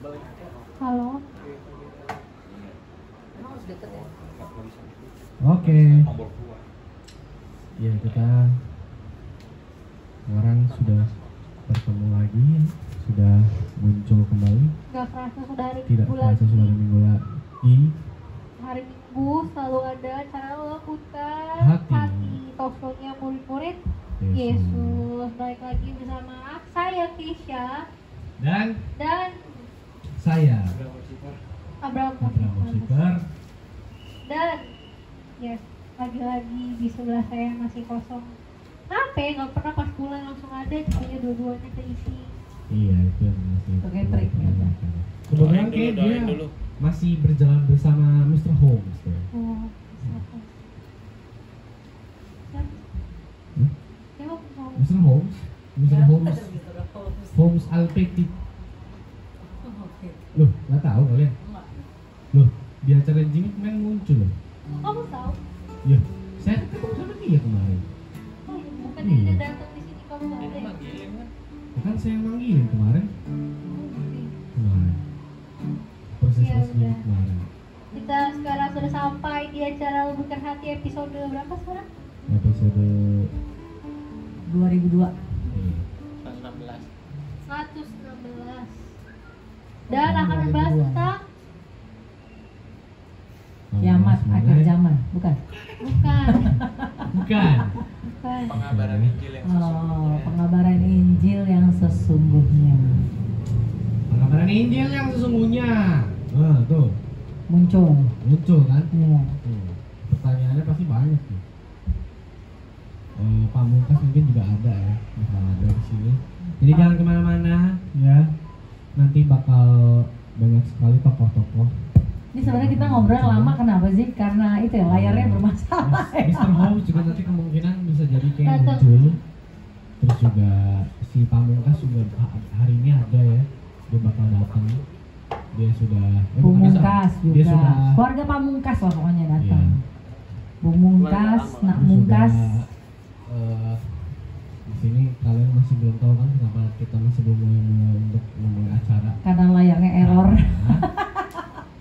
Halo. Oke. Ya, kita sekarang sudah bertemu lagi, sudah muncul kembali. Gak kerasa sudah hari Tidak Minggu kerasa lagi. sudah hari Minggu lagi. Hari Minggu selalu ada acara melakukan Hati. Talkshow-nya murid-murid Yesus. Yesus. Balik lagi bersama saya Keisha Dan saya Abraham Abraham Musiker. Dan yes, lagi-lagi di sebelah saya masih kosong. Kenapa ya? Gak pernah pas pulang langsung ada, kayaknya dua-duanya terisi. Iya, itu yang masih. Pakai trik ya. Kebetulan kayak dia masih berjalan bersama Mr. Holmes ya. Oh, siapa? Hmm? Siapa mau? Mr. Holmes, Mr. Holmes, Holmes Alpeti. Loh, nggak tahu kalian? Loh, di acara Jimmy kemarin muncul loh. Kamu tahu? Ya, saya ketemu sama dia kemarin. Oh, bukan Iya. dia datang di sini kamu nggak ada. Ya kan saya yang manggilin kemarin. Kemarin. Proses Iya, pas Jimmy udah. kemarin. Kita sekarang sudah sampai di acara Lembutkan Hati episode berapa sekarang? Episode 2002. iya. 116. Dan akan membahas tentang Kiamat akhir zaman, bukan? bukan, Bukan. bukan. Pengabaran Injil yang Oh, sesungguhnya. pengabaran Injil yang sesungguhnya Pengabaran Injil yang sesungguhnya. Nah, tuh muncul. kan? Iya. Pertanyaannya pasti banyak tuh. Pamungkas mungkin juga ada ya, bakal ada di sini. Jadi jangan kemana-mana ya. Nanti bakal banyak sekali tokoh-tokoh. Ini sebenarnya kita ngobrol lama kenapa sih? Karena itu ya layarnya bermasalah. Mr. Holmes juga nanti kemungkinan bisa jadi kayak Datang. muncul. Terus juga si Pamungkas juga hari ini ada ya. Dia bakal datang. Dia sudah Pamungkas dia juga. sudah Keluarga Pamungkas lah pokoknya datang. Iya. Pamungkas, Nak Terus Mungkas. juga, di sini kalian masih belum tahu kan kenapa kita masih belum mulai untuk ngomong acara. Karena layarnya error.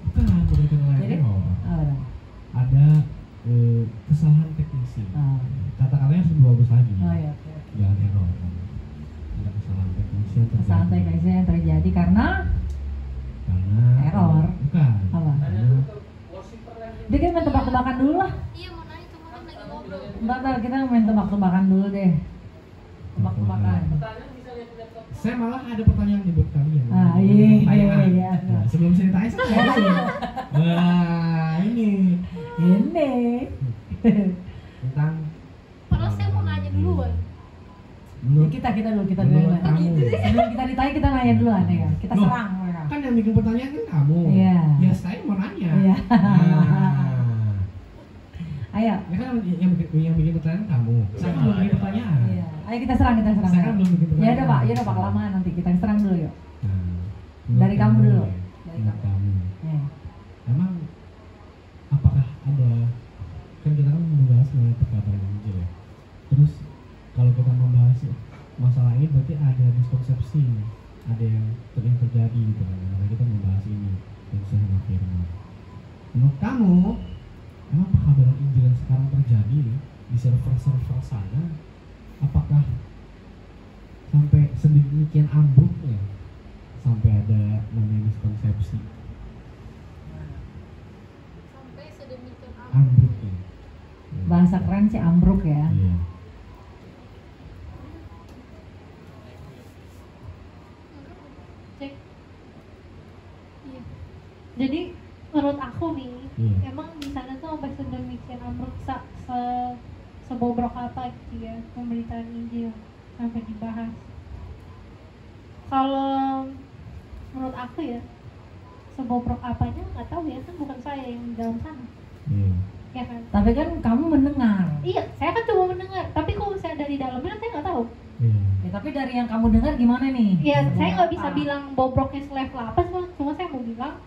Bukan kenal Jadi? error. Oh, Ada kesalahan teknisi. oh. Kata-katanya harus bagus lagi. Oh iya, oke. Jangan error. Ada kesalahan teknisi yang terjadi. Kesalahan teknisnya yang terjadi karena error. Bukan. Apa? Karena Dia kan main tebak-tebakan dulu lah. Iya, mau nanya kemarin lagi ngobrol. Bentar, kita main tebak-tebakan dulu deh. Tebak-tebakan. saya malah ada pertanyaan nih buat kalian. Ah, iya. Pertanyaan. Nah, sebelum saya tanya saya ini tentang Padahal saya mau nanya duluan. menurut kita dulu Menurut nanya. kamu. Sebelum kita ditanya kita nanya dulu aneh ya. Kita Loh, serang mereka. kan yang bikin pertanyaan kan kamu. Iya. Ya saya mau nanya. Iya. Nah, Ayo. ya kan yang bikin pertanyaan kamu. Saya kan belum bikin pertanyaan. Iya. Ayo kita serang. Saya kan belum bikin pertanyaan. Ya udah Pak, kelamaan nanti kita serang dulu yuk. Nah, Dari kamu menurut dulu. ya, Dari menurut kamu. Ya. Emang apakah ada, kan kita kan membahas mengenai perkataan Injil ya. Terus kalau kita membahas masalah ini berarti ada miskonsepsi, ada yang terjadi gitu kan. Karena kita membahas ini dan sama firman. Menurut kamu, emang perkataan Injil yang sekarang terjadi di server-server sana, apakah sampai sedemikian ambruknya sampai ada namanya miskonsepsi? Sampai sedemikian Ambruk ya. Bahasa keren sih ambruk ya. Iya. Cek. Iya. Jadi menurut aku nih, Iya. emang di sana tuh sampai sedemikian ambruk sebobrok apa gitu ya pemberitaan Injil sampai dibahas. Kalau menurut aku ya sebobrok apanya nggak tahu ya, kan bukan saya yang di dalam sana, Iya. ya kan? Tapi kan kamu mendengar. Iya, saya kan cuma mendengar, tapi kalau saya dari dalamnya saya nggak tahu. Iya. Ya, tapi dari yang kamu dengar gimana nih? Ya, saya nggak bisa Apa? bilang bobroknya selevel apa, cuma saya mau bilang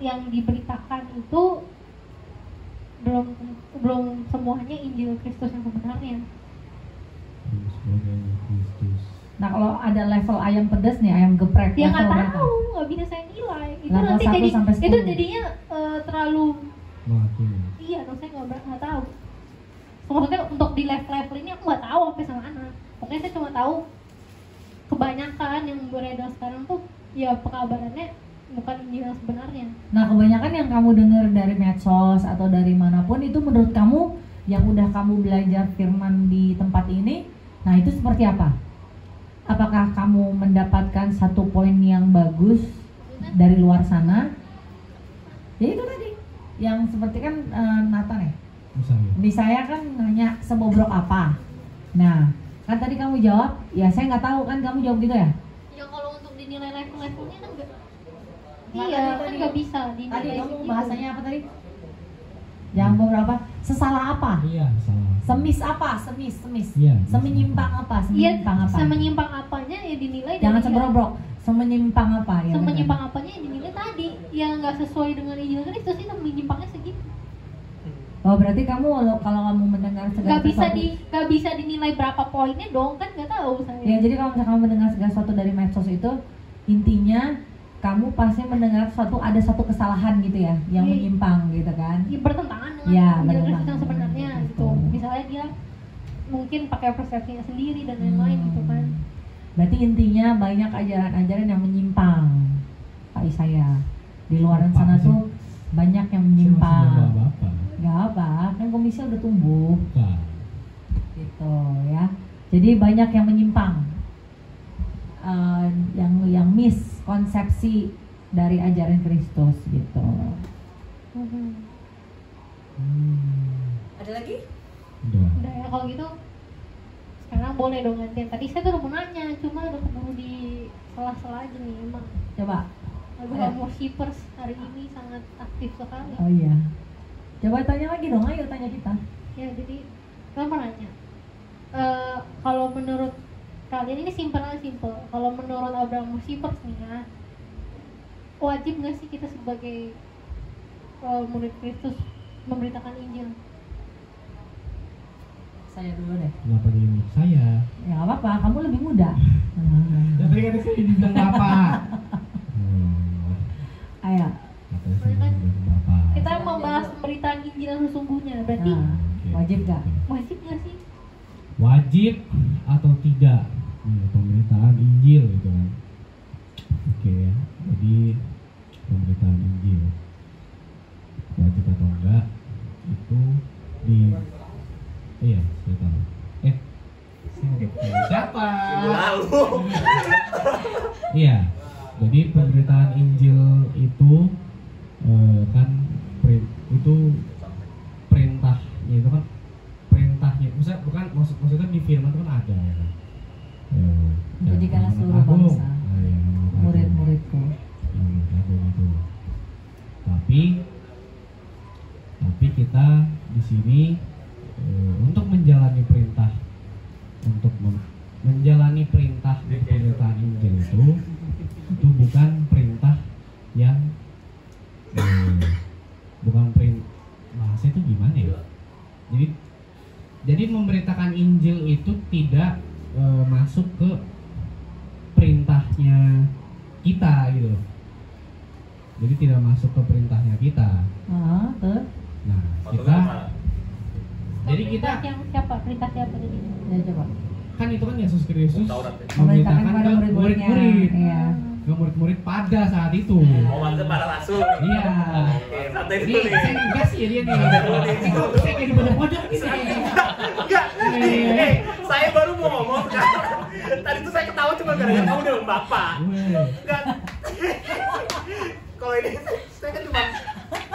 yang diberitakan itu belum semuanya Injil Kristus yang sebenarnya. Sebagainya Kristus. Nah kalau ada level ayam pedas nih, ayam geprek. Ya nggak level berapa? tahu, nggak nggak bisa saya nilai. Itu Level nanti 1 jadi sampai 10. itu jadinya terlalu Menghakimi. iya, dong saya nggak tahu. So, maksudnya untuk di level ini aku nggak tahu sampai sama anak. Pokoknya saya cuma tahu kebanyakan yang beredar sekarang tuh ya pekabarannya bukan Injil yang sebenarnya. Nah, kebanyakan yang kamu dengar dari medsos atau dari manapun itu menurut kamu yang udah kamu belajar firman di tempat ini, nah itu seperti apa? Apakah kamu mendapatkan satu poin yang bagus dari luar sana? Ya itu tadi, yang seperti kan Nathan ya? Misalnya. Di saya kan nanya sebobrok apa? Nah, kan tadi kamu jawab, ya saya nggak tahu kan kamu jawab gitu ya? Ya kalau untuk dinilai level-levelnya kan nggak. Nggak, Iya, tadi- kan nggak bisa Tadi dinilai. kamu segitu. bahasanya apa tadi? Yang beberapa sesalah apa? Iya, salah. Semis apa? Semis. Iya, Semenyimpang apa? Iya, Semenyimpang apa? semenyimpang apanya ya dinilai. Jangan dari sembrobrok. Semenyimpang apa ya? semenyimpang apanya ya dinilai tadi yang nggak sesuai dengan Injil Kristus itu menyimpangnya segitu. Oh, berarti kamu kalau kamu mendengar segala Nggak bisa dinilai berapa poinnya dong, kan nggak tahu saya. Ya, jadi kalau misalnya kamu mendengar segala sesuatu dari medsos itu intinya kamu pasti mendengar ada satu kesalahan gitu ya, yang Iya. menyimpang gitu kan? Ya, bertentangan dengan Ya, Injil Kristus bertentangan. yang sebenarnya gitu. Betul. Misalnya dia mungkin pakai persepsinya sendiri dan lain-lain gitu kan. Berarti intinya banyak ajaran-ajaran yang menyimpang, Pak Isaya. Di luar sana Apa sih? tuh banyak yang Saya masih menyimpang. bapak-bapak. Gak apa, kan komisi udah tumbuh Bukan. gitu ya. Jadi banyak yang menyimpang, yang miskonsepsi dari ajaran Kristus gitu. Ada lagi? Udah. Udah ya kalau gitu sekarang boleh dong gantian. Tadi saya tuh udah mau nanya, cuma udah keburu di sela-sela aja nih emang. Coba. Aduh, worshipers hari ini sangat aktif sekali. Oh iya. Coba tanya lagi dong, ayo tanya kita. Ya jadi saya mau nanya, kalau menurut kalian ini simple. Kalau menurut Abraham Worshippers nih ya, wajib nggak sih kita sebagai murid Kristus memberitakan Injil? Saya dulu deh. Kenapa dia milik saya? Ya nggak apa-apa, kamu lebih muda. Ya tadi kan saya dibilang bapak. Ayo. Katanya saya dibilang bapak. Kita membahas pemberitaan Injil yang sesungguhnya, berarti Nah, wajib nggak? wajib nggak sih? Wajib atau tidak pemberitaan Injil gitu kan? Oke ya. Jadi pemberitaan Injil wajib atau enggak itu di iya saya tahu. Siapa? Lalu Iya. Jadi pemberitaan Injil itu kan itu perintahnya itu kan perintahnya. Maksudnya di firman itu kan ada ya kan. Jadikanlah anak seluruh agung. bangsa Iya, anak agung. murid-muridku. Anak agung itu. Tapi kita di sini untuk menjalani perintah menjalani perintah pemberitaan Injil itu bukan perintah yang bukan perintah, bahasa itu gimana ya? Jadi memberitakan Injil itu tidak masuk ke perintahnya kita gitu loh. Jadi tidak masuk ke perintahnya kita. Terus? Nah, kita jadi kita Perintah yang siapa? Perintah siapa tadi? Ya coba. kan itu kan Yesus Kristus Taurat ya? Memberitakan memberitakan kepada ke murid-muridnya. murid-murid, Iya. ke murid-murid pada saat itu. mau manggil para rasul. Iya. Oke, santai Ini dulu nih. saya dikasih ya dia nih. Itu saya kayak di pojok gitu. Enggak, saya baru mau ngomong sekarang. Tadi tuh saya ketawa cuma gara-gara kamu udah bapak. Enggak. Kalau ini saya kan cuma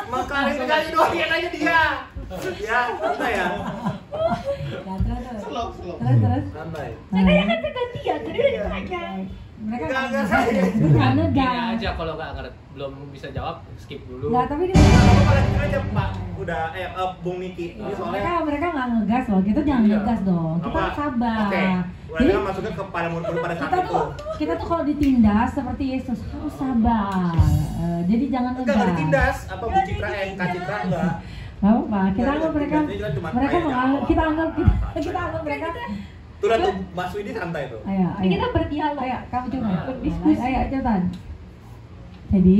mengklarifikasi doang, dia nanya dia. Ya, santai ya. Slow. Terus. Santai. Jadi kan saya gantian, jadi udah ditanya. Mereka Enggak saya. bukan Gini ngegas. aja kalau nggak ngerti belum bisa jawab skip dulu. Nggak, tapi kita Kamu pada jujur aja Pak. Udah Bung Niki. Ini soalnya mereka nggak ngegas loh. Kita jangan Iya. ngegas dong. Kita apa? harus sabar. Oke. Jadi Mereka masuknya kepada murid-murid pada saat kita itu. tuh kalau ditindas seperti Yesus harus sabar. Jadi jangan Enggak ngegas. ditindas, apa Bu Citra Kak Citra enggak. Nggak apa-apa. Kita anggap mereka Ditindas, cuma mereka kayak menganggap apa. kita anggap mereka. Tuh tuh Mas Widi santai tuh. Ayo. Ini kita berdialog. Ayo, kamu coba. Berdiskusi. Ayo, cepetan. Jadi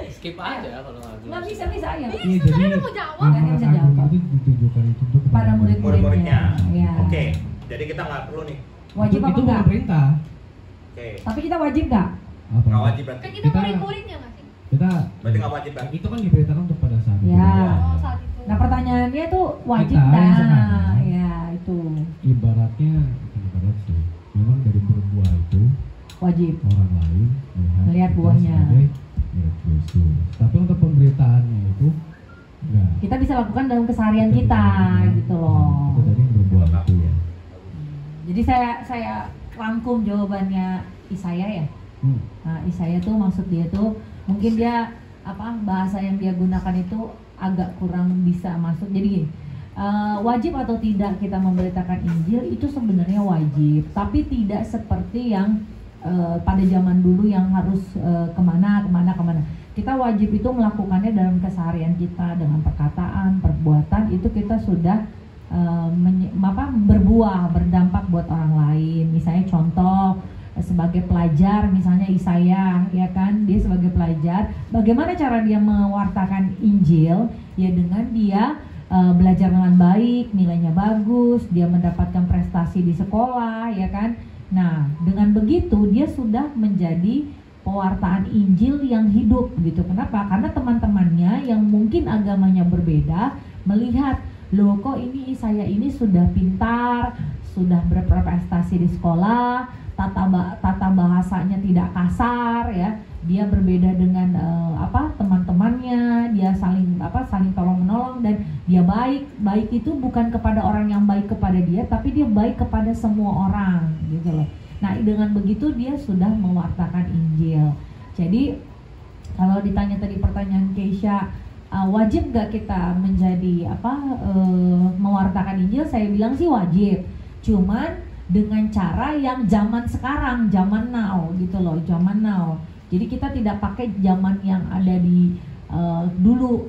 Skip aja kalau nggak bisa ya. Iya, kan jadi ada mau jawab. Nggak amanat bisa agung jawab. itu ditujukan itu untuk Pada murid-muridnya. Murid-muridnya. Ya. Oke, jadi kita nggak perlu nih. Wajib apa itu enggak? bukan perintah. Oke, Tapi kita wajib nggak? Apa? nggak wajib berarti. Kan kita Kita- murid-muridnya nggak sih? Kita Berarti nggak wajib kan? itu kan diperintahkan untuk pada saat itu. Ya. Oh, saat itu. Nah pertanyaannya tuh wajib Kita yang nggak? sekarang. Ya itu Ibaratnya bukan ibarat sih. Memang dari berbuah itu wajib. orang lain Melihat kita buahnya. sebagai murid Yesus. Tapi untuk pemberitaannya itu enggak. Kita bisa lakukan dalam keseharian Itu kita tidak. gitu loh. Itu dari yang berbuah itu. Jadi saya rangkum jawabannya Isaya ya. Nah, Isaya tuh maksud dia tuh mungkin dia bahasa yang dia gunakan itu agak kurang bisa masuk. Jadi gini, wajib atau tidak kita memberitakan Injil itu sebenarnya wajib, tapi tidak seperti yang pada zaman dulu yang harus kemana. Kita wajib itu melakukannya dalam keseharian kita dengan perkataan, perbuatan itu kita sudah berbuah, berdampak buat orang lain. Misalnya contoh sebagai pelajar, misalnya Isaya, ya kan, dia sebagai pelajar, bagaimana cara dia mewartakan Injil? Ya dengan dia belajar dengan baik, nilainya bagus, dia mendapatkan prestasi di sekolah, ya kan. Nah, dengan begitu dia sudah menjadi pewartaan Injil yang hidup gitu. Kenapa? Karena teman-temannya yang mungkin agamanya berbeda melihat, loh kok ini Isaya ini sudah pintar, sudah berprestasi di sekolah, tata bahasanya tidak kasar ya, dia berbeda dengan teman-temannya, dia saling tolong menolong dan dia baik itu bukan kepada orang yang baik kepada dia, tapi dia baik kepada semua orang gitu loh. Nah dengan begitu dia sudah mewartakan Injil. Jadi kalau ditanya tadi pertanyaan Keisha, wajib gak kita menjadi mewartakan Injil? Saya bilang sih wajib, cuman dengan cara yang zaman sekarang, zaman now gitu loh, zaman now. Jadi kita tidak pakai zaman yang ada di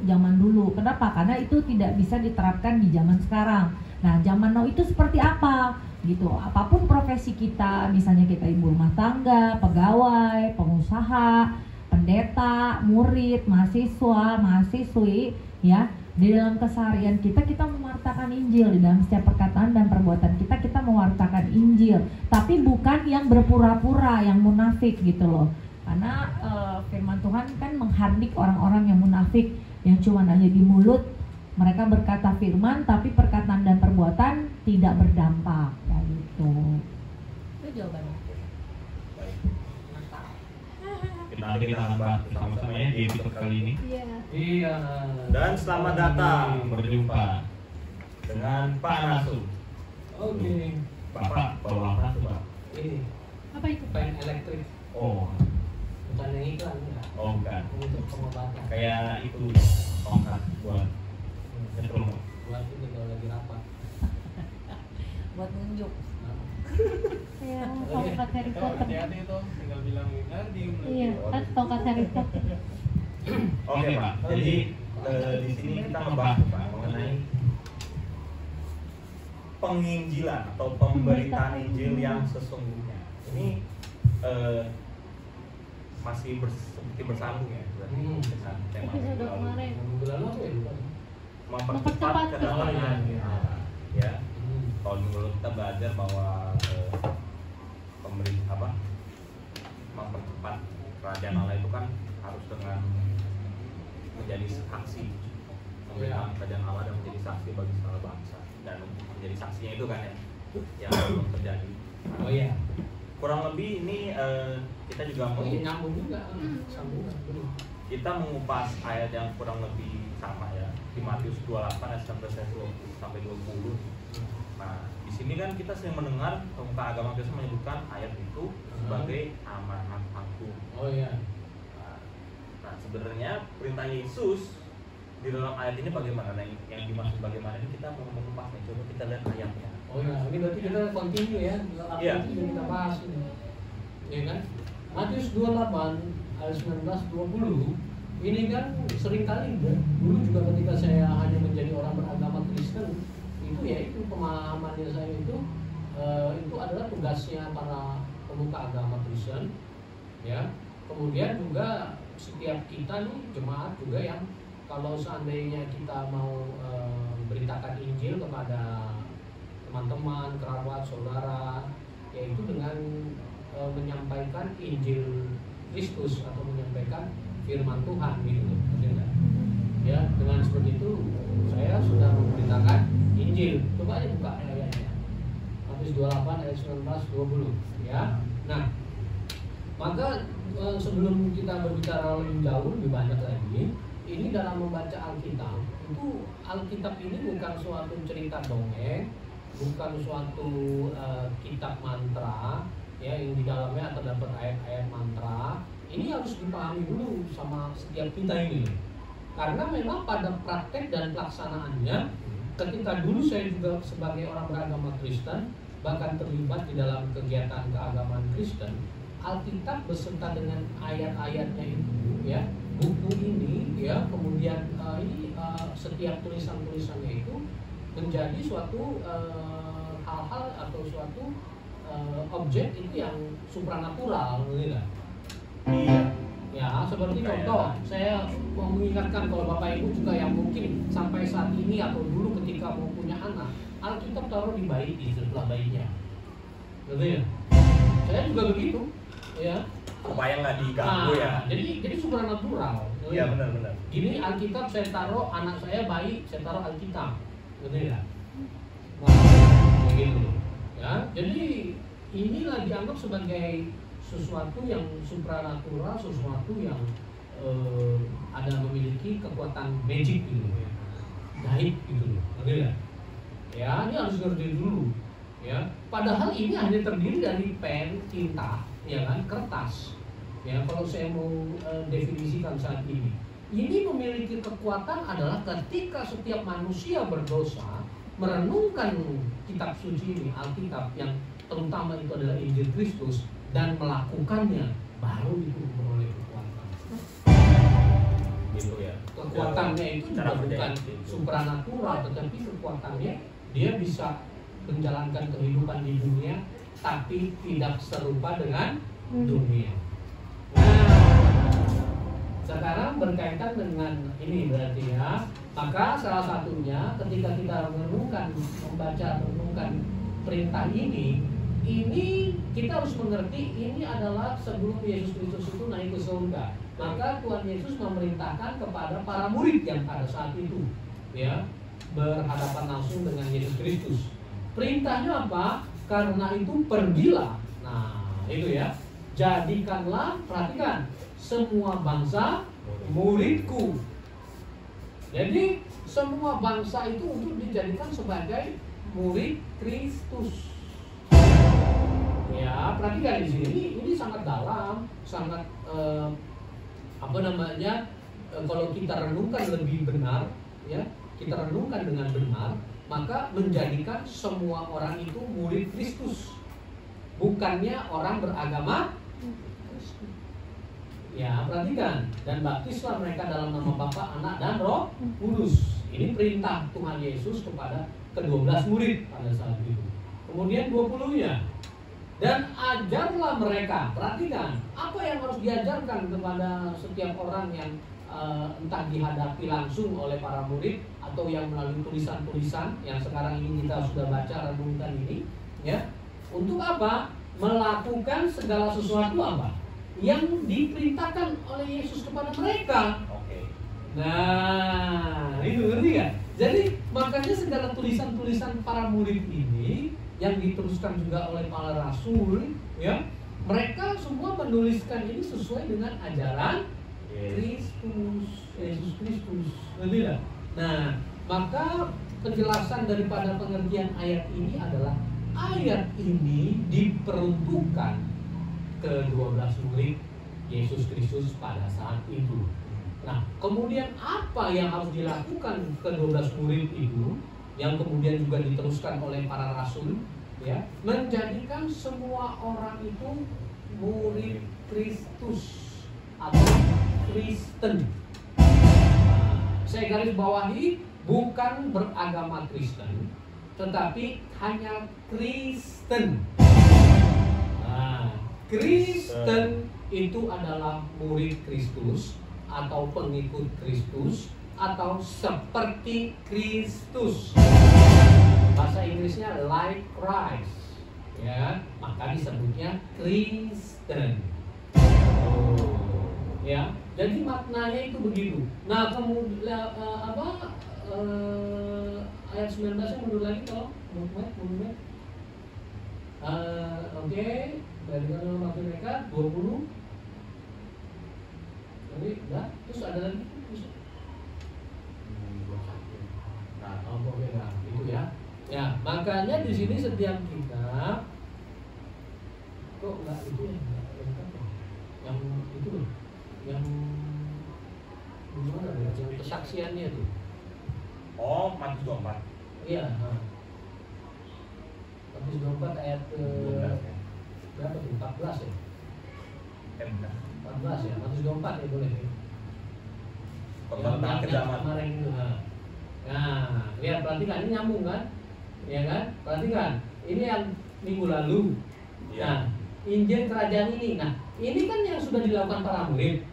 zaman dulu. Kenapa? Karena itu tidak bisa diterapkan di zaman sekarang. Nah, zaman now itu seperti apa? Gitu. Apapun profesi kita, misalnya kita ibu rumah tangga, pegawai, pengusaha, pendeta, murid, mahasiswa, mahasiswi, ya. Di dalam keseharian kita mewartakan Injil, di dalam setiap perkataan dan perbuatan kita mewartakan Injil, tapi bukan yang berpura-pura, yang munafik gitu loh. Karena firman Tuhan kan menghardik orang-orang yang munafik, yang cuma hanya di mulut mereka berkata firman, tapi perkataan dan perbuatan tidak berdampak, kayak gitu. Itu jawabannya. Nanti kita akan bahas bersama-sama ya di episode kali ini. Iya. Iya. Dan selamat datang Berjumpa dengan Pak Nasu. Oke. Bapak bawa apa tuh Pak? Ini Apa itu? fan elektrik, Oh, bukan yang iklan ya. oh bukan. Untuk pengobatan. Kayak itu tongkat buat nyetrum. Buat ini kalau lagi rapat. Buat nunjuk. Kayak tongkat Harry Potter. Hati-hati tuh, tinggal bilang diem. Iya, kan tongkat Harry Potter. Oke Pak. Jadi di sini kita ngebahas Pak mengenai Penginjilan atau pemberitaan Injil yang sesungguhnya. Ini masih seperti bersambung ya berarti dengan tema Episode minggu lalu. kemarin. Minggu lalu apa ya lupa? Mempercepat kedamaian. Ya. Hmm. Kalau dulu kita belajar bahwa mempercepat kerajaan Allah itu kan harus dengan menjadi saksi, memberikan kerajaan Allah dan menjadi saksi bagi segala bangsa, dan menjadi saksinya itu kan yang belum terjadi. Oh iya. Kurang lebih ini kita juga Oh iya nyambung juga. Sambungan. kita mengupas ayat yang kurang lebih sama ya di Matius 28 ayat 19 sampai 20. Nah, di sini kan kita sering mendengar pemuka agama Kristen menyebutkan ayat itu sebagai amanat agung. Oh iya. Nah, sebenarnya perintah Yesus di dalam ayat ini bagaimana? Nah, yang dimaksud bagaimana ini kita mau mengupasnya. Coba kita lihat ayatnya. Oh iya, ini berarti kita continue ya. Apa Iya. itu yang kita bahas ini. Ya kan? Matius 28 ayat 19-20 ini kan seringkali dulu juga ketika saya hanya menjadi orang beragama Kristen itu ya itu pemahamannya saya itu adalah tugasnya para pemuka agama Kristen, ya. Kemudian juga setiap kita nih jemaat juga yang kalau seandainya kita mau beritakan Injil kepada teman-teman, kerabat, saudara, yaitu dengan menyampaikan Injil Kristus atau menyampaikan firman Tuhan gitu, ya. Dengan seperti itu saya sudah memberitakan Injil. Coba aja buka ayatnya. Matius 28 ayat 19 20, ya. Nah, maka sebelum kita berbicara lebih jauh, lebih banyak lagi, ini dalam membaca Alkitab, itu Alkitab ini bukan suatu cerita dongeng, bukan suatu kitab mantra, ya, yang di dalamnya terdapat ayat-ayat mantra. Ini harus dipahami dulu sama setiap kita ini, karena memang pada praktek dan pelaksanaannya, ketika dulu saya juga sebagai orang beragama Kristen, bahkan terlibat di dalam kegiatan keagamaan Kristen, Alkitab beserta dengan ayat-ayatnya itu, ya, buku ini, ya, kemudian ini setiap tulisan-tulisannya itu menjadi suatu hal-hal atau suatu objek itu yang supranatural, gitu. Iya. Ya, seperti contoh, saya mau mengingatkan kalau Bapak Ibu juga yang mungkin sampai saat ini atau dulu ketika mau punya anak, Alkitab taruh di bayi, di sebelah bayinya, gitu ya. Saya juga begitu, ya. Supaya nggak diganggu, ya. Jadi supranatural. Iya, benar-benar. Gini Alkitab saya taruh anak saya bayi, saya taruh Alkitab, gitu ya. Nah, begitu, ya. Jadi inilah dianggap sebagai sesuatu yang supranatural, sesuatu yang ada memiliki kekuatan magic gitu, gaib gitu, gitu ya. Ya, ini harus ngerti dulu, ya. Padahal ini hanya terdiri dari pen, tinta, ya kan, kertas. Ya, kalau saya mau definisikan saat ini memiliki kekuatan adalah ketika setiap manusia berdosa merenungkan kitab suci ini, Alkitab, yang terutama itu adalah Injil Kristus, dan melakukannya, baru itu memperoleh kekuatan. Gitu ya. Kekuatannya itu Cara bukan berdaya. supranatural, tetapi kekuatannya dia bisa menjalankan kehidupan di dunia, tapi tidak serupa dengan dunia. Nah, sekarang berkaitan dengan ini berarti, ya. Maka salah satunya ketika kita merenungkan perintah ini kita harus mengerti ini adalah sebelum Yesus Kristus itu naik ke surga. Maka Tuhan Yesus memerintahkan kepada para murid yang pada saat itu, ya, berhadapan langsung dengan Yesus Kristus. Perintahnya apa? Karena itu pergilah. Nah, itu ya. Jadikanlah, perhatikan, semua bangsa muridku. Jadi semua bangsa itu untuk dijadikan sebagai murid Kristus. Ya, perhatikan di sini. Ini sangat dalam, sangat kalau kita renungkan lebih benar, ya, kita renungkan dengan benar, maka menjadikan semua orang itu murid Kristus, bukannya orang beragama Kristen. Ya, perhatikan, dan baptislah mereka dalam nama Bapa, Anak, dan Roh Kudus. Ini perintah Tuhan Yesus kepada ke-12 murid pada saat itu. Kemudian 20-nya, dan ajarlah mereka. Perhatikan, apa yang harus diajarkan kepada setiap orang yang entah dihadapi langsung oleh para murid atau yang melalui tulisan-tulisan yang sekarang ini kita sudah baca, renungkan ini, ya. Untuk apa? Melakukan segala sesuatu apa yang diperintahkan oleh Yesus kepada mereka. Oke. Nah, itu ngerti kan? Jadi makanya segala tulisan-tulisan para murid ini yang diteruskan juga oleh para rasul, ya, mereka semua menuliskan ini sesuai dengan ajaran Kristus, Yesus Kristus, tidak? Nah, maka penjelasan daripada pengertian ayat ini adalah ayat ini diperuntukkan ke-12 murid Yesus Kristus pada saat itu. Nah, kemudian apa yang harus dilakukan ke-12 murid itu, yang kemudian juga diteruskan oleh para rasul, ya, menjadikan semua orang itu murid Kristus atau Kristen. Saya garis bawahi, bukan beragama Kristen, tetapi hanya Kristen. Nah, Kristen itu adalah murid Kristus atau pengikut Kristus atau seperti Kristus. Bahasa Inggrisnya like Christ. Ya, maka disebutnya Kristen. Ya, jadi maknanya itu begitu. Nah, kemudian ayat 19 nya mundur lagi kalau mundur. Oke, dari dalam waktu mereka 20. Jadi, terus ada lagi. Nah, beda itu ya. Ya, makanya di sini setiap kita kok enggak itu ya, lengkap ya. Yang itu loh, yang gimana ya, yang kesaksiannya tuh. Oh, Matius 24. Iya, Matius 24 ayat berapa tuh? 14 ya? 14 ya, Matius 24 ya boleh. Pemerintahan ke zaman kemarin itu. Nah, lihat perhatikan ini nyambung kan? Ya kan? Perhatikan. Ini yang minggu lalu. Iya. Nah, Injil kerajaan ini. Nah, ini kan yang sudah dilakukan para murid.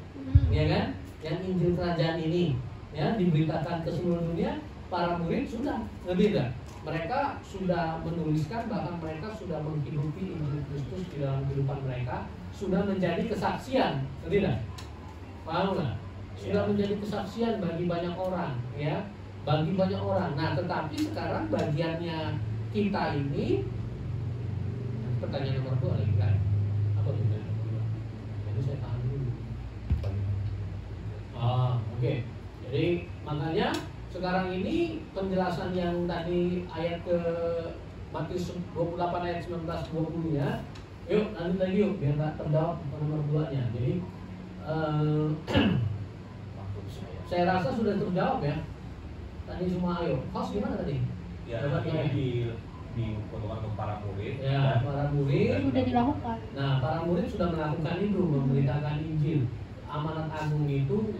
Ya kan? Yang Injil kerajaan ini ya diberitakan ke seluruh dunia, para murid sudah lebih dah. Mereka sudah menuliskan, bahkan mereka sudah menghidupi Injil Kristus di dalam kehidupan mereka, sudah menjadi kesaksian, tidak? Paham nggak? Sudah menjadi kesaksian bagi banyak orang, ya, bagi banyak orang. Nah, tetapi sekarang bagiannya kita ini, pertanyaan nomor 2 lagi kan? Apa tuh pertanyaan nomor 2? Jadi saya tahan dulu. Oke. Jadi makanya sekarang ini penjelasan yang tadi ayat ke Matius 28 ayat 19-20 ya. Yuk lanjut lagi yuk biar tak terjawab nomor 2 nya. Jadi saya rasa sudah terjawab ya. Tadi semua ayo. Host gimana tadi? Ya, ini diuntukkan untuk para murid. Ya, para murid sudah dilakukan. Nah, para murid sudah melakukan itu, memberitakan Injil. Amanat agung itu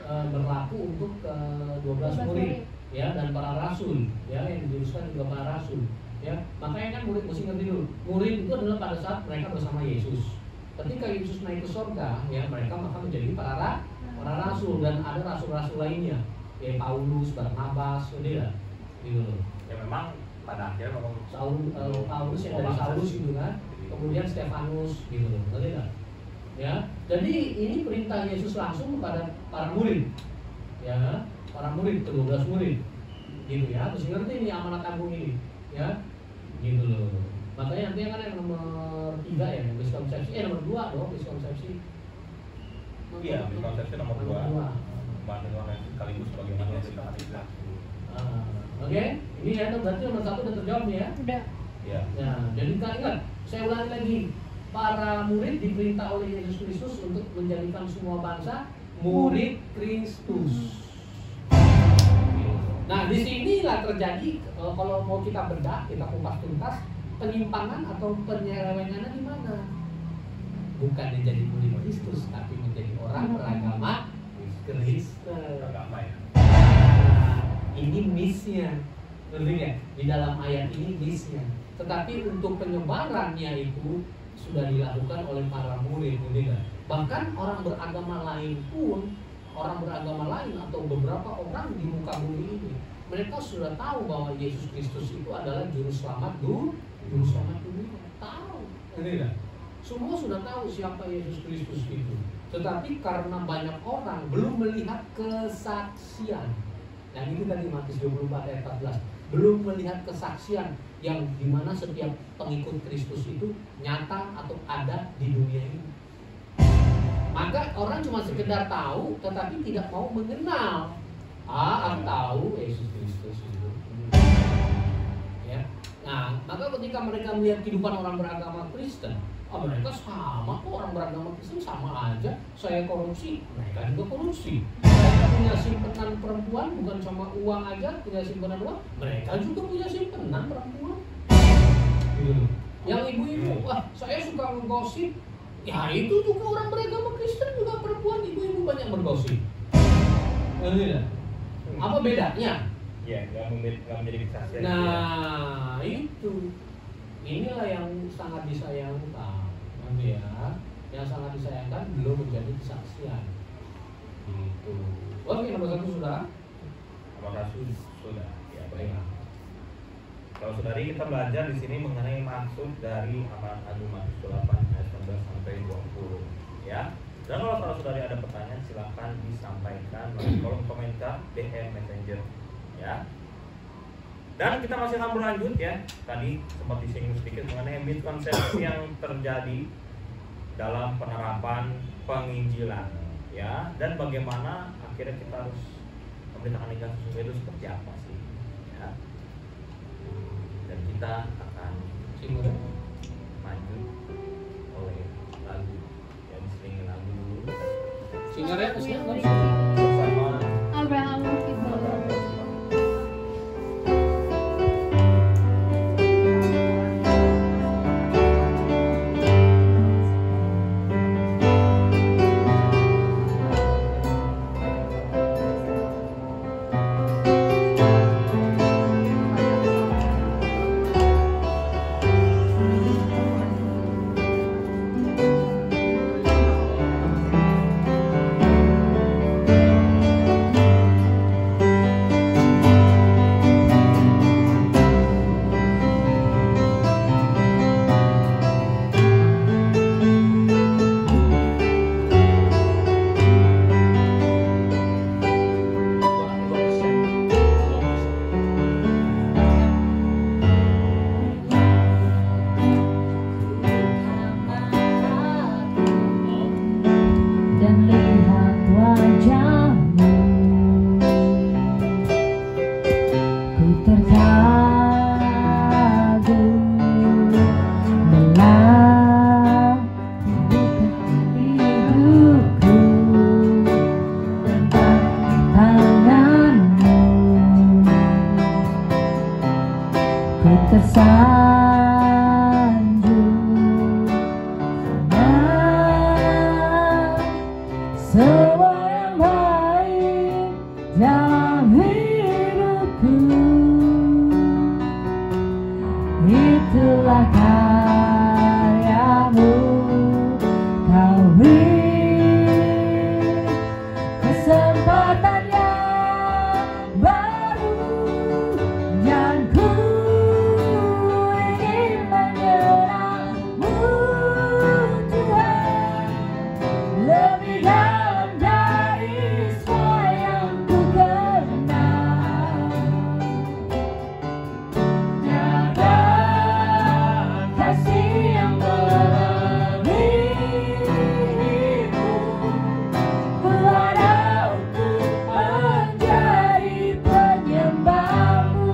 berlaku untuk 12 murid ya, dan para rasul ya, yang dijuruskan juga para rasul ya. Makanya kan murid mesti ngerti dulu, murid itu adalah pada saat mereka bersama Yesus. Ketika Yesus naik ke surga ya, mereka maka menjadi para rasul, dan ada rasul-rasul lainnya ya, Paulus, Barnabas, gitu loh. Ya memang pada akhirnya memang Paulus yang dari Saulus gitu kan, kemudian Stefanus gitu loh, ngerti nggak? Ya, jadi ini perintah Yesus langsung kepada para murid, ya, para murid, 12 murid, gitu ya. Terus ngerti ini amanat agung ini, ya, gitu loh. Makanya nanti kan yang nomor 3 ya, miskonsepsi, nomor 2 dong, miskonsepsi. Iya, miskonsepsi nomor 2. Bahkan sekaligus bagaimana kita harus. Oke, ini ya, berarti nomor 1 udah terjawab nih ya. Udah. Ya. Ya, jadi kan ingat, saya ulangi lagi. Para murid diperintah oleh Yesus Kristus untuk menjadikan semua bangsa murid Kristus. Nah, disinilah terjadi kalau mau kita bedah, kita kupas tuntas, penyimpangan atau penyelewengannya di mana? Bukan menjadi murid Kristus, tapi menjadi orang beragama Kristen. Agama ya. Nah, ini missnya, ngerti nggak? Di dalam ayat ini missnya. Tetapi untuk penyebarannya itu sudah dilakukan oleh para murid, bahkan orang beragama lain pun, orang beragama lain atau beberapa orang di muka bumi ini, mereka sudah tahu bahwa Yesus Kristus itu adalah juru selamat dunia. Tahu, semua sudah tahu siapa Yesus Kristus itu. Tetapi karena banyak orang belum melihat kesaksian, dan itu tadi Matius 24 ayat 14, belum melihat kesaksian yang dimana setiap pengikut Kristus itu nyata atau ada di dunia ini. Maka orang cuma sekedar tahu, tetapi tidak mau mengenal. Aku tahu Yesus Kristus itu. Ya. Nah, maka ketika mereka melihat kehidupan orang beragama Kristen, mereka sama kok, orang beragama Kristen sama aja. Saya korupsi, mereka juga korupsi. Saya punya simpenan perempuan, bukan sama uang aja, punya simpenan uang, mereka juga punya simpenan perempuan. Yang ibu-ibu, wah saya suka menggosip, ya itu juga orang beragama Kristen juga perempuan, ibu-ibu banyak bergosip. Apa bedanya? Ya, nggak menjadi kesaksian. Nah, itu inilah yang sangat disayangkan. gitu ya, yang sangat disayangkan belum menjadi kesaksian. Gitu. Oke, nomor 1 sudah. Nomor 1 sudah. Ya baik. Kalau saudari kita belajar di sini mengenai maksud dari Amanat Agung Matius 8 ayat 19 sampai 20 ya. Dan kalau saudari ada pertanyaan silakan disampaikan melalui kolom komentar DM Messenger ya. Dan kita masih akan berlanjut ya. Tadi sempat disinggung sedikit mengenai miskonsepsi yang terjadi dalam penerapan penginjilan ya, dan bagaimana akhirnya kita harus memberitakan Injil sesungguhnya itu seperti apa sih ya. Dan kita akan maju oleh lagu yang diselingi lagu dulu Singer ya, bersama Abraham Musible. Dan lihat wajahmu, ku terkagum dalam hidupku tentang tanganmu, ku tersanjung semua yang baik dalam hidupku, itulah karyamu. Kau beri kesempatan yang baru, dan ku ingin mengenalmu Tuhan, lebih dalam dari semua yang ku kenal. Tiada kasih yang melebihimu, ku ada untuk menjadi penyembahmu.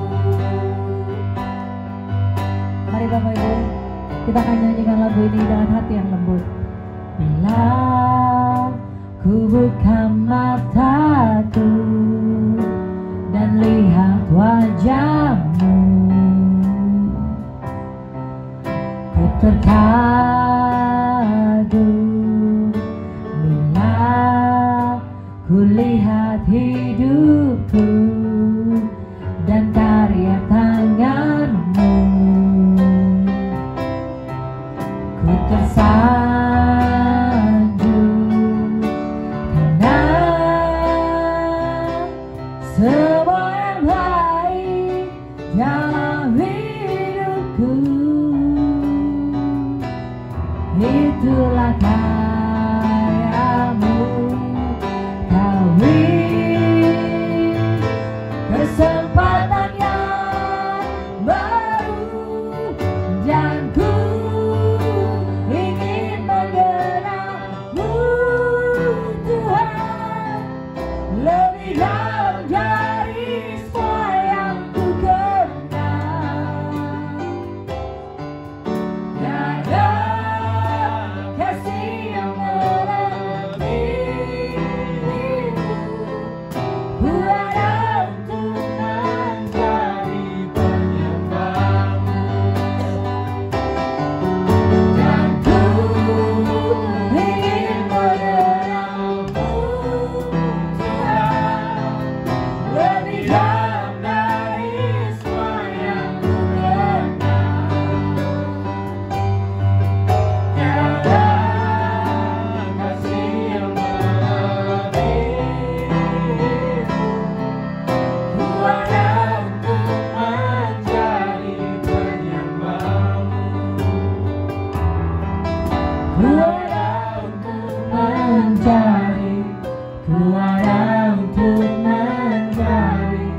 Mari Bapak Ibu, kita akan nyanyikan lagu ini dengan hati yang lembut. Bila ku buka mataku dan lihat wajahmu, ku terkagum. Bila ku lihat hidupku dan karya tanganmu, ku tersanjung karena semua yang baik dalam hidupku, itulah karyamu. Kau beri kesempatan yang baru, dan ku ingin mengenalmu Tuhan, lebih dalam dari semua yang ku kenal. Tiada kasih yang Ku ada untuk mencari, ku ada untuk mencari,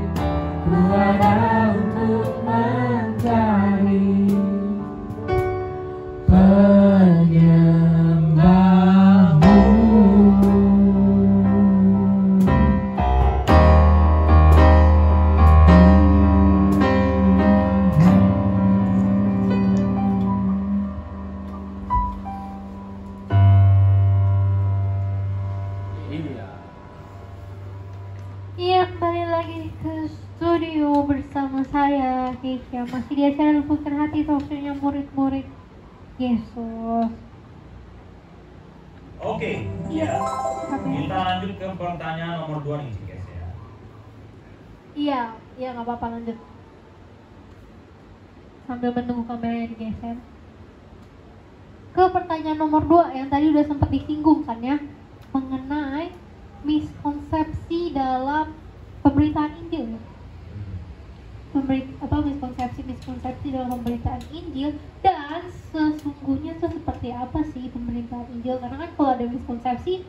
ku ada untuk mencari penyembahmu. Iya. Iya, kembali lagi ke studio bersama saya Keisha, masih di acara Lembutkan Hati, talkshow-nya murid-murid Yesus. Oke, Iya. ya. Oke. Kita lanjut ke pertanyaan nomor 2 nih guys ya. Iya, nggak apa-apa, lanjut. Sambil menunggu kameranya digeser. Ke pertanyaan nomor 2 yang tadi udah sempat disinggung kan ya, mengenai miskonsepsi dalam pemberitaan Injil. Miskonsepsi dalam pemberitaan Injil, dan sesungguhnya itu seperti apa sih pemberitaan Injil? Karena kan kalau ada miskonsepsi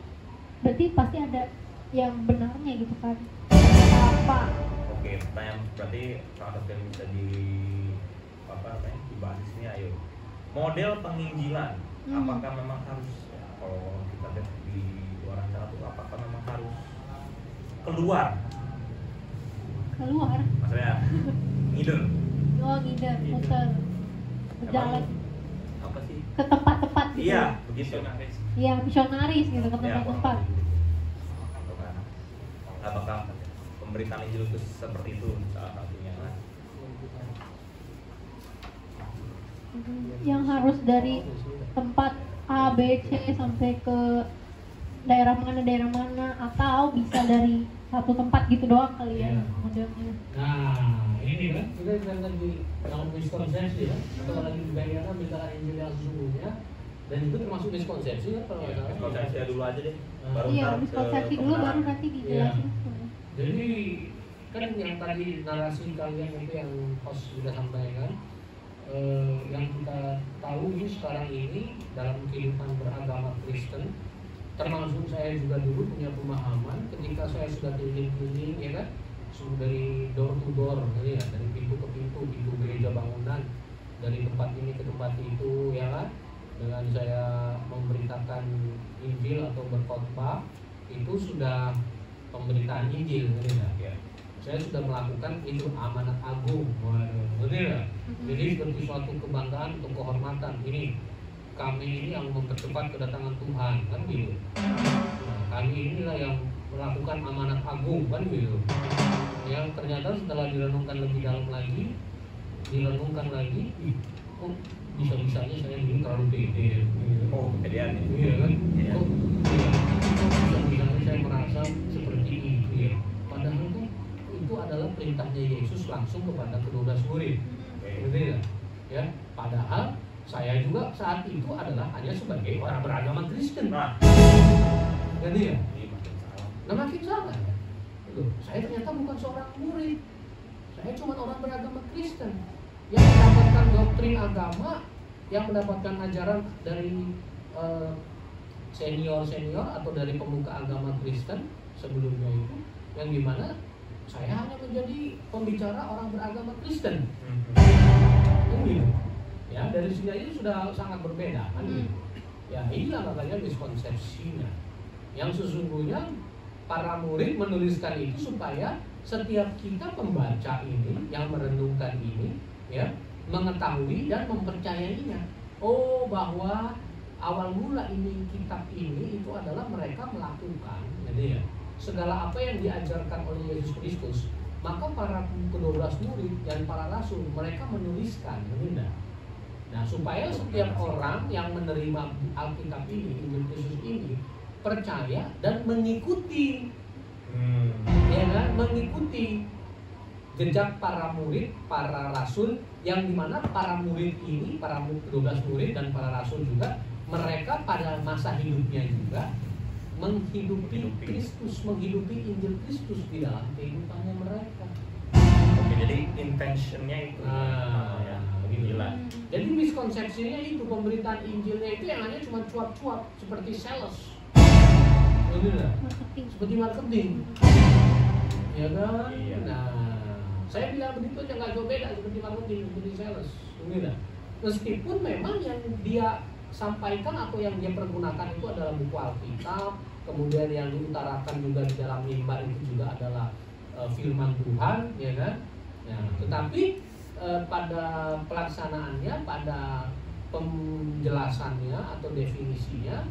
berarti pasti ada yang benarnya gitu kan. Apa? Oke, pertanyaan berarti salah satu yang bisa dibahas di sini. Ayo, model penginjilan, apakah memang harus ya, kalau kita lihat di luar acara tuh apakah memang harus keluar? Maksudnya ngider. Oh, ngider, muter, berjalan Emang apa sih? ke tempat-tempat gitu. Iya, begitu. Iya, misionaris gitu ke Ya, tempat-tempat. Apakah pemberitaan Injil itu seperti itu salah satunya? Yang harus dari tempat A, B, C sampai ke daerah mana, atau bisa dari satu tempat gitu doang kali ya Iya. modelnya. Nah, ini kan kita bilang tadi dalam miskonsepsi ya, atau lagi dibayangkan beritakan Injil yang sesungguhnya, dan itu termasuk miskonsepsi kan kalau nggak salah. Miskonsepsi dulu aja deh. Baru Iya, ntar ke miskonsepsi dulu baru kebenaran. nanti dijelasin. Jadi kan yang tadi narasi kalian itu yang host sudah sampaikan, yang kita tahu ini sekarang ini dalam kehidupan beragama Kristen, termasuk saya juga dulu punya pemahaman ketika saya sudah keliling-keliling ya kan, dari door to door ya, dari pintu ke pintu gereja bangunan, dari tempat ini ke tempat itu ya kan, dengan saya memberitakan Injil atau berkhotbah, itu sudah pemberitaan Injil ya. Saya sudah melakukan itu amanat agung, betul ya? Jadi seperti suatu kebanggaan atau kehormatan ini. Kami ini yang mempercepat kedatangan Tuhan, kan gitu. Nah, kami inilah yang melakukan amanat agung, kan gitu. Yang ternyata setelah direnungkan lebih dalam lagi, kok bisa-bisanya saya dulu terlalu pede. Oh, kepedean ya. Iya kan? Iya. Kok bisa-bisanya saya merasa seperti itu ya. Padahal itu adalah perintahnya Yesus langsung kepada kedua murid. Betul ya? Ya, padahal saya juga saat itu adalah hanya sebagai orang beragama Kristen. Nah, Jadi ya, ini makin salah. nah makin salah ya. Loh, saya ternyata bukan seorang murid. Saya cuma orang beragama Kristen yang mendapatkan doktrin agama, yang mendapatkan ajaran dari senior-senior atau dari pemuka agama Kristen sebelumnya itu, yang dimana saya hanya menjadi pembicara orang beragama Kristen. Ini ya, dari sini aja sudah sangat berbeda kan gitu. Ya inilah makanya miskonsepsinya, yang sesungguhnya para murid menuliskan itu supaya setiap kita pembaca ini yang merenungkan ini ya, mengetahui dan mempercayainya. Oh, bahwa awal mula ini kitab ini itu adalah mereka melakukan jadi ya, segala apa yang diajarkan oleh Yesus Kristus. Maka para ke-12 murid dan para rasul mereka menuliskan, benar. Nah, supaya setiap orang yang menerima Alkitab ini, Injil Kristus ini, percaya dan mengikuti, ya kan, mengikuti jejak para murid, para rasul, yang dimana para murid ini, para 12 murid dan para rasul juga, mereka pada masa hidupnya juga menghidupi Kristus, menghidupi Injil Kristus di dalam kehidupannya mereka. Oke, jadi intentionnya itu. Nah, ya. Gila. Jadi miskonsepsinya itu pemberitaan Injilnya itu yang hanya cuma cuap-cuap seperti sales. Marketing. Seperti marketing. Ya kan? Iya. Nah, saya bilang begitu aja nggak jauh beda seperti marketing, seperti sales. Meskipun memang yang dia sampaikan atau yang dia pergunakan itu adalah buku Alkitab, kemudian yang diutarakan juga di dalam mimbar itu juga adalah firman Tuhan, ya kan? Nah, tetapi pada pelaksanaannya, pada penjelasannya atau definisinya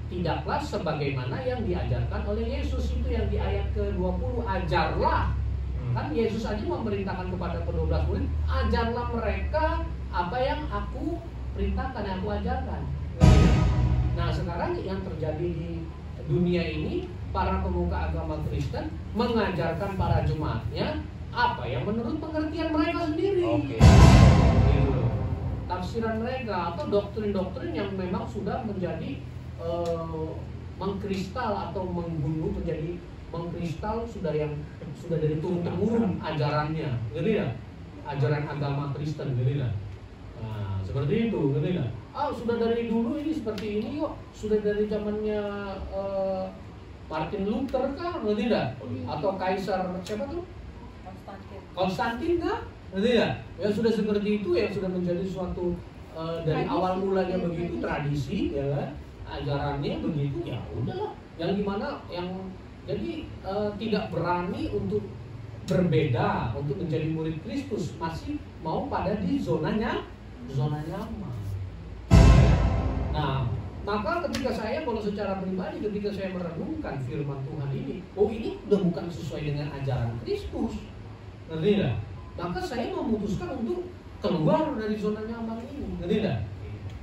tidaklah sebagaimana yang diajarkan oleh Yesus. Itu yang di ayat ke-20, ajarlah. Kan Yesus aja memerintahkan kepada ke-12 murid, ajarlah mereka apa yang aku perintahkan, yang aku ajarkan. Nah, sekarang yang terjadi di dunia ini, para pemuka agama Kristen mengajarkan para jemaatnya apa yang menurut pengertian mereka sendiri. Oke. Gitu. Tafsiran mereka atau doktrin-doktrin yang memang sudah menjadi mengkristal atau membunuh menjadi mengkristal, sudah dari turun temurun ajarannya, gitu ya, ajaran agama Kristen, gitu ya. Nah, seperti itu, gitu ya. Sudah dari dulu ini seperti ini kok, sudah dari zamannya Martin Luther kah, gitu ya, atau Kaisar siapa tuh? Konstantin kah, gitu ya. Ya sudah seperti itu, yang sudah menjadi suatu dari awal mulanya begitu tradisi, ya kan? Ajarannya begitu, ya udahlah. Yang gimana yang jadi tidak berani untuk berbeda, untuk menjadi murid Kristus, masih mau pada di zona nyaman. Nah, maka ketika saya, kalau secara pribadi, ketika saya merenungkan firman Tuhan ini udah bukan sesuai dengan ajaran Kristus, ngerti nggak? Maka saya memutuskan untuk keluar dari zona nyaman ini, ngerti nggak?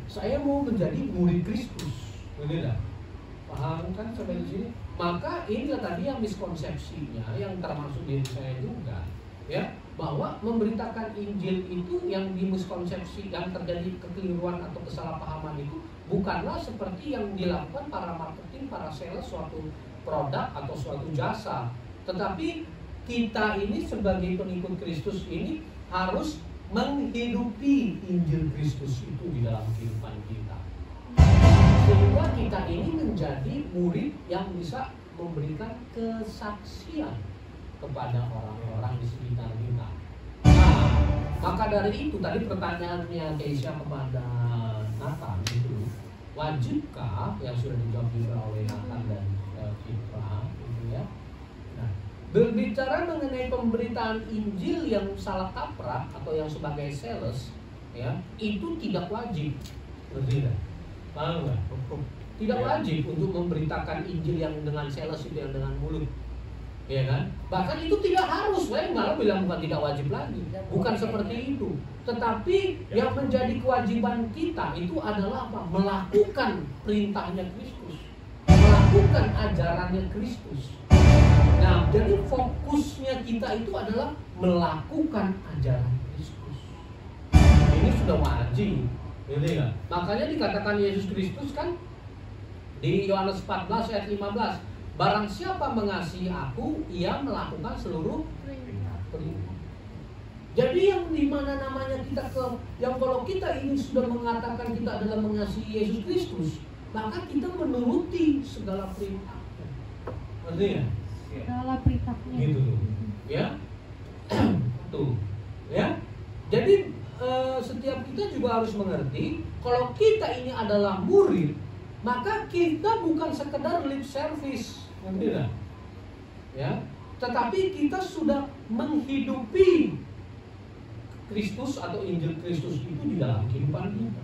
Saya mau menjadi murid Kristus, ngerti nggak? Paham kan sampai di sini? Maka inilah tadi yang miskonsepsinya, yang termasuk diri saya juga, ya, bahwa memberitakan Injil itu yang dimiskonsepsi, yang terjadi kekeliruan atau kesalahpahaman itu bukanlah seperti yang dilakukan para marketing, para sales suatu produk atau suatu jasa, tetapi kita ini sebagai pengikut Kristus ini harus menghidupi Injil Kristus itu di dalam kehidupan kita, sehingga kita ini menjadi murid yang bisa memberikan kesaksian kepada orang-orang di sekitar kita. Nah, maka dari itu tadi pertanyaannya Keisha kepada Nathan itu, wajibkah, yang sudah dijawab juga oleh Nathan dan Fitra, gitu ya. Nah, berbicara mengenai pemberitaan Injil yang salah kaprah atau yang sebagai sales, ya, itu tidak wajib, tidak. Paham nggak? Tidak wajib untuk memberitakan Injil yang dengan sales itu, yang dengan mulut, ya kan? Bahkan itu tidak harus, saya malah bilang bukan tidak wajib lagi, bukan seperti itu. Tetapi yang menjadi kewajiban kita itu adalah apa? Melakukan perintahnya Kristus, melakukan ajarannya Kristus. Nah, jadi fokusnya kita itu adalah melakukan ajaran Kristus. Ini sudah wajib. Ya, makanya dikatakan Yesus Kristus kan di Yohanes 14 ayat 15, barang siapa mengasihi aku, ia melakukan seluruh perintah. Jadi yang dimana namanya kita yang kalau kita ini sudah mengatakan kita adalah mengasihi Yesus Kristus, maka kita menuruti segala perintahnya. Artinya segala perintahnya. gitu, ya. Tuh, ya. Jadi setiap kita juga harus mengerti kalau kita ini adalah murid, maka kita bukan sekedar lip service, tidak, ya, tetapi kita sudah menghidupi Kristus atau Injil Kristus itu di dalam kehidupan kita.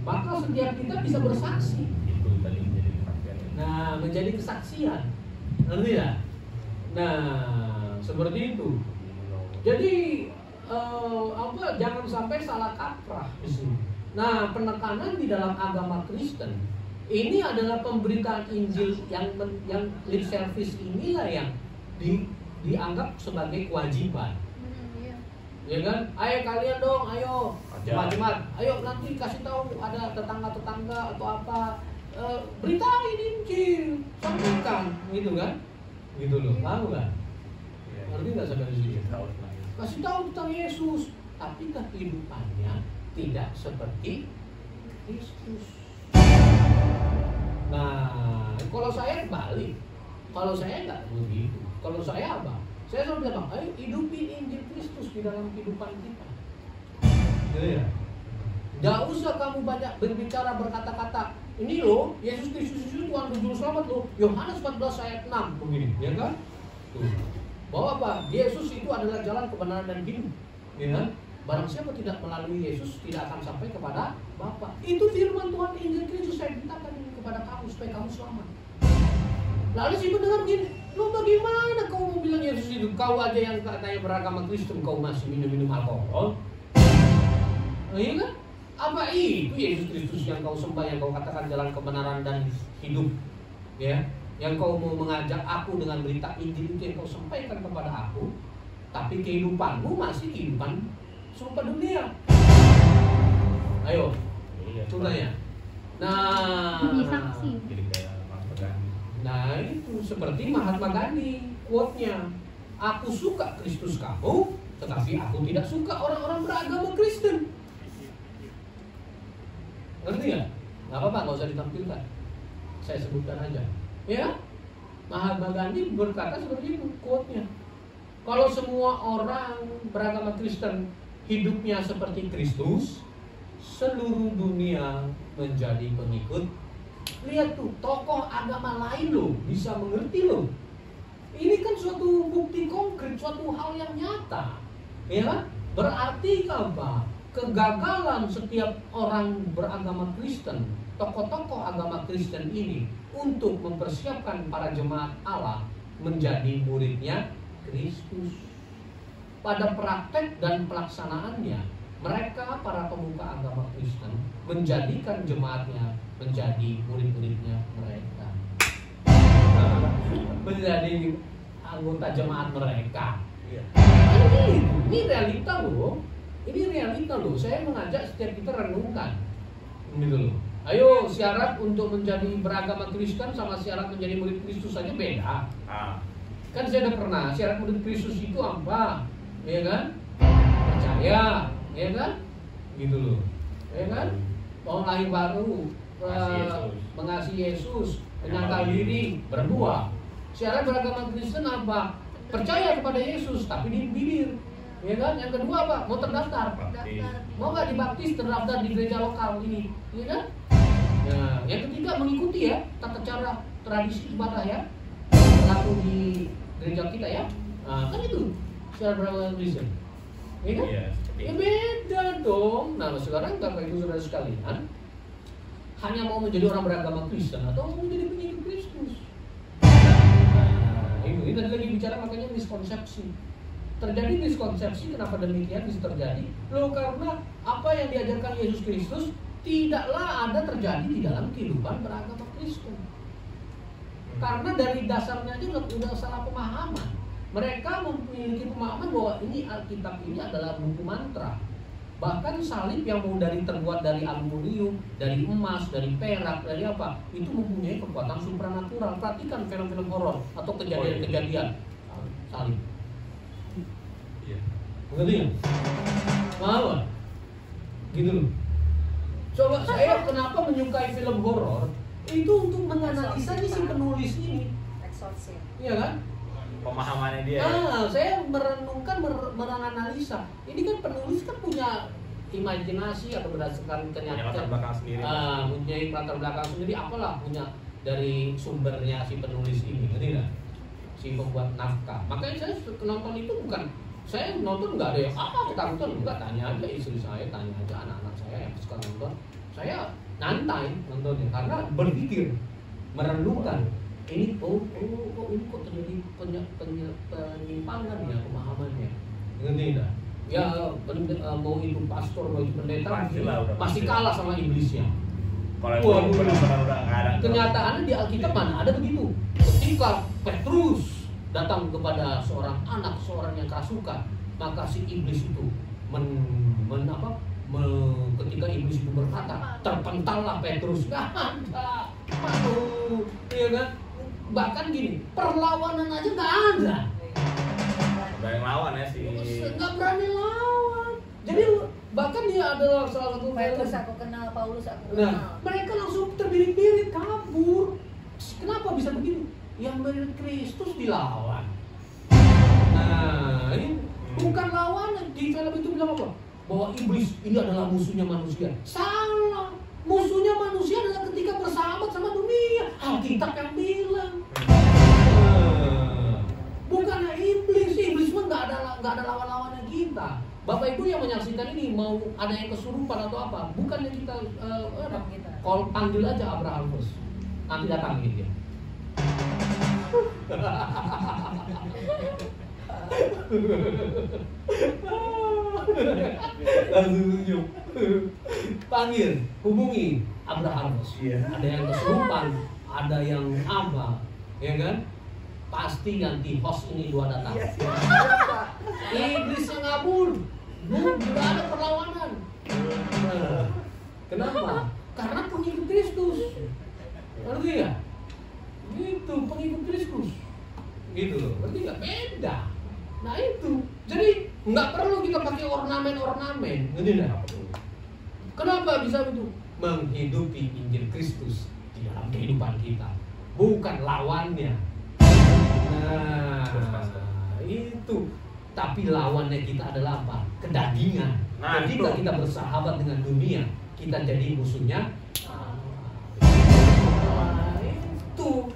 Maka setiap kita bisa bersaksi. Nah, menjadi kesaksian, ngerti ya? Nah, seperti itu. Jadi jangan sampai salah kaprah di sini. Nah, penekanan di dalam agama Kristen ini adalah pemberitaan Injil yang lip service inilah yang dianggap sebagai kewajiban. Ya kan? Ayo kalian dong, ayo jemaat-jemaat, ayo nanti kasih tahu ada tetangga-tetangga atau apa, beritain Injil, sampaikan, gitu kan? Gitu loh, tahu kan? Ngerti nggak sampai di sini? Kasih tahu tentang Yesus, tapi kehidupannya tidak seperti Kristus. Nah, kalau saya kebalik. Kalau saya nggak begitu. Kalau saya apa? Saya selalu bilang, ayo hidupin Injil Kristus di dalam kehidupan kita. Gitu ya. Nggak usah kamu banyak berbicara berkata-kata. Ini loh, Yesus Kristus itu Tuhan dan Juru Selamat loh. Yohanes 14 ayat 6 begini, ya kan? Tuh. Bahwa apa? Yesus itu adalah jalan kebenaran dan hidup. Ya kan? Barang siapa tidak melalui Yesus tidak akan sampai kepada Bapa. Itu firman Tuhan Injil Kristus. Saya mintakan ini kepada kamu supaya kamu selamat. Lalu si pendengar gini, lo bagaimana kau mau bilang Yesus itu? Kau aja yang katanya beragama Kristen, kau masih minum-minum alkohol? Iya kan? Apa itu Yesus Kristus yang kau sembah, yang kau katakan jalan kebenaran dan hidup? Ya, yang kau mau mengajak aku dengan berita Injil itu yang kau sampaikan kepada aku, tapi kehidupanmu masih kehidupan serupa dunia. Ayo, contohnya. Nah, nah itu seperti Mahatma Gandhi quote-nya, aku suka Kristus kamu, tetapi aku tidak suka orang-orang beragama Kristen. Ngerti nggak? Nggak apa-apa, nggak usah ditampilkan. Saya sebutkan aja. Ya, Mahatma Gandhi berkata seperti itu quote-nya. Kalau semua orang beragama Kristen hidupnya seperti Kristus, seluruh dunia menjadi pengikut. Lihat tuh, tokoh agama lain loh bisa mengerti loh. Ini kan suatu bukti konkret, suatu hal yang nyata. Ya, berarti apa? Kegagalan setiap orang beragama Kristen, tokoh-tokoh agama Kristen ini untuk mempersiapkan para jemaat Allah menjadi muridnya Kristus. Pada praktek dan pelaksanaannya, mereka para pemuka agama Kristen menjadikan jemaatnya menjadi murid-muridnya mereka, menjadi anggota jemaat mereka. Ini realita loh. Ini realita loh. Saya mengajak setiap kita renungkan, gitu loh. Ayo, syarat untuk menjadi beragama Kristen sama syarat menjadi murid Kristus saja beda. Kan saya udah pernah. Syarat murid Kristus itu apa? Ya kan? Percaya, ya kan? Gitu loh. Ya kan? Mau lahir baru, mengasihi Yesus, menyangkal diri, berbuah. Syarat beragama Kristen apa? Percaya kepada Yesus, tapi di bibir. Ya kan? Yang kedua apa? Mau terdaftar. Mau nggak dibaptis, terdaftar di gereja lokal ini, ya kan? Nah, yang ketiga mengikuti ya tata cara tradisi ibadah ya, berlaku di gereja kita ya. Nah, kan itu syarat beragama Kristen. Ya kan? Ya beda dong. Nah, sekarang Bapak Ibu Saudara sekalian, hanya mau menjadi orang beragama Kristen atau mau menjadi pengikut Kristus? Nah, ini tadi lagi bicara makanya miskonsepsi. Terjadi miskonsepsi, kenapa demikian bisa terjadi? Loh, karena apa yang diajarkan Yesus Kristus tidaklah ada terjadi di dalam kehidupan beragama Kristen. Karena dari dasarnya aja udah salah pemahaman. Mereka memiliki pemahaman bahwa ini Alkitab ini adalah buku mantra. Bahkan salib yang mau terbuat dari aluminium, dari emas, dari perak, dari apa, itu mempunyai kekuatan supranatural. Perhatikan film-film horor atau kejadian-kejadian salib. Begitu ya? Mau? Gitu loh. Coba saya kenapa menyukai film horor? Itu untuk menganalisa si penulis ini. Iya kan? Pemahamannya dia. Saya merenungkan, menganalisa. Ini kan penulis kan punya imajinasi atau berdasarkan kenyataan. Latar belakang sendiri. Punya latar belakang sendiri. Apalah punya dari sumbernya si penulis ini, ngerti nggak? Si pembuat naskah. Makanya saya nonton itu bukan. Saya nonton nggak ada yang ketakutan, enggak, tanya aja istri saya, tanya aja anak-anak saya yang suka nonton. Saya nyantai nontonnya karena berpikir, merenungkan. Ini ini kok terjadi penyimpangan ya pemahamannya, ngerti nggak? Ya mau itu pastor, mau itu pendeta, pasti kalah sama iblisnya. Kalau benar-benar udah nggak ada. Kenyataannya di Alkitab mana ada begitu. Ketika Petrus datang kepada seorang anak, seorang yang kerasukan, maka si iblis itu ketika iblis itu berkata, terpentallah Petrus. Nggak ada, iya kan? Bahkan gini, perlawanan aja nggak ada. Udah yang lawan ya sih. Nggak berani lawan. Jadi Bahkan dia adalah salah satu Petrus aku kenal, Paulus aku Nah, kenal. mereka langsung terbirit-birit kabur. Kenapa bisa begitu? Yang mirip Kristus dilawan. Nah, ini bukan lawanan. Di film itu bilang apa? Bahwa iblis ini adalah musuhnya manusia. Salah. Musuhnya manusia adalah ketika bersahabat sama dunia. Alkitab yang bilang. Bukannya iblis. Iblis pun nggak ada lawan-lawannya kita. Bapak Ibu yang menyaksikan ini mau ada yang kesurupan atau apa? Bukannya kita kalau panggil aja Abraham Bos. Nanti datangin dia. Langsung senyum. Panggil, hubungi Abraham Bos. Ada yang kesurupan, ada yang apa, ya kan? Pasti nanti host ini dua datang. Iblis yang ngabur. Tidak ada perlawanan. Kenapa? Karena pengikut Kristus. Ngerti ya? Gitu, pengikut Kristus. Gitu loh. Ngerti nggak? Beda. Nah itu. Jadi nggak perlu kita pakai ornamen-ornamen. Ngerti nggak? Kenapa bisa begitu? Menghidupi Injil Kristus di dalam kehidupan kita, bukan lawannya. Nah, itu. Tapi lawannya kita adalah apa? Kedagingan. Nah, ketika itu. kita bersahabat dengan dunia, kita jadi musuhnya. Itu.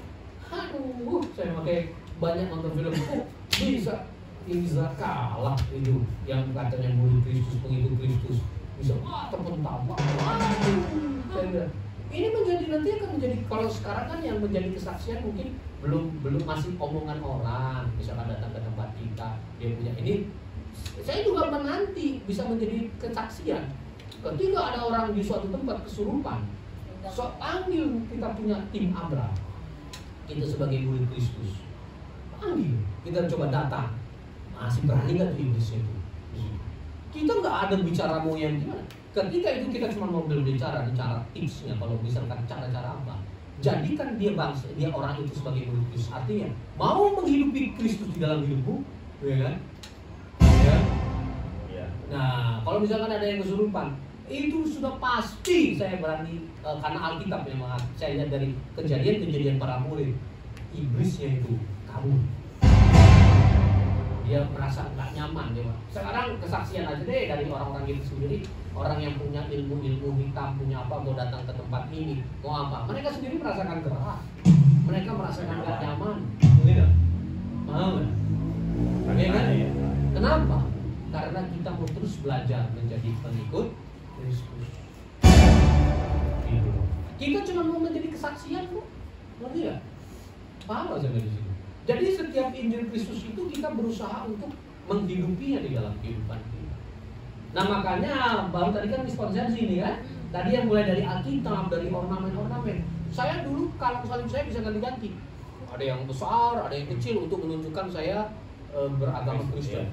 Aduh, saya pakai banyak nonton film. Oh, bisa kalah itu yang katanya murid Kristus, pengikut Kristus. Bisa terpental. Ini menjadi nanti akan menjadi, kalau sekarang kan yang menjadi kesaksian mungkin belum masih omongan orang. Misalkan datang ke tempat kita, dia punya ini. Saya juga menanti bisa menjadi kesaksian. Ketika ada orang di suatu tempat kesurupan, so panggil kita punya tim Abra. Kita sebagai murid Kristus, panggil, kita coba datang. Masih berani nggak iblis itu? Kita nggak ada bicara mau yang gimana. Ketika itu kita cuma mau berbicara tipsnya, kalau misalkan cara-cara apa. Jadikan dia bangsa, dia orang itu sebagai murid Kristus. Artinya mau menghidupi Kristus di dalam hidupmu, ya kan? Ya. Nah, kalau misalkan ada yang kesurupan, itu sudah pasti saya berani karena Alkitab memang saya lihat dari kejadian para murid, iblisnya itu kabur. Dia merasa nggak nyaman dia. Sekarang kesaksian aja deh dari orang-orang itu sendiri, orang yang punya ilmu hitam, punya apa, mau datang ke tempat ini, mau apa, mereka sendiri merasakan gerah, mereka merasakan nggak nyaman, tidak mau nggak? Ya kan? Kenapa? Karena kita mau terus belajar menjadi pengikut Kristus. Gitu. Kita cuma mau menjadi kesaksian kok, ngerti nggak? Paham aja dari sini. Jadi setiap Injil Kristus itu kita berusaha untuk menghidupinya di dalam kehidupan kita. Nah makanya baru tadi kan disponsasi ini kan. Tadi yang mulai dari Alkitab, dari ornamen-ornamen. Saya dulu kalau salib saya bisa ganti-ganti. Ada yang besar, ada yang kecil untuk menunjukkan saya beragama Kristen.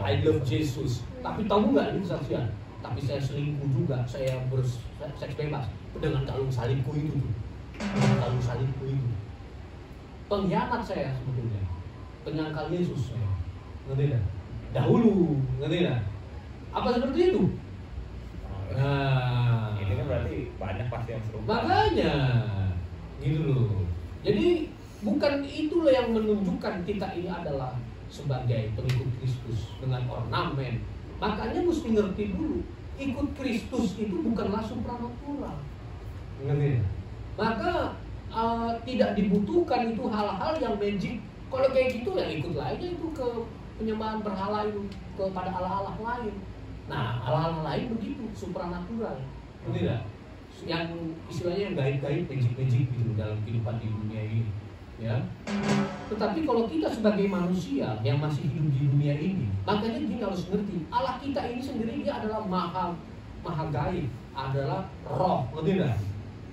I love Jesus. Tapi tahu nggak ini kesaksian? Tapi saya selingkuh juga, saya berseks bebas dengan kalung salibku itu. Kalung salibku itu. Pengkhianat saya sebetulnya, penyangkal Yesus saya, ngerti tak? Dahulu, ngerti tak? Apa seperti itu? Nah, ini kan berarti banyak pasti yang serupa. makanya, gitu loh. Jadi bukan itulah yang menunjukkan kita ini adalah sebagai pengikut Kristus dengan ornamen. Makanya mesti ngerti dulu, ikut Kristus itu bukanlah supranatural, ngerti tak? Maka tidak dibutuhkan itu hal-hal yang magic. Kalau kayak gitu ya ikutlah aja itu ke penyembahan berhala itu, kepada Allah-Allah lain. Nah, Allah-Allah lain begitu, supranatural. Tidak? Yang istilahnya yang gaib-gaib, magic-magic gitu dalam kehidupan di dunia ini. Ya. Tetapi kalau kita sebagai manusia yang masih hidup di dunia ini, makanya kita harus ngerti, Allah kita ini sendiri dia adalah maha gaib, adalah roh, tidak?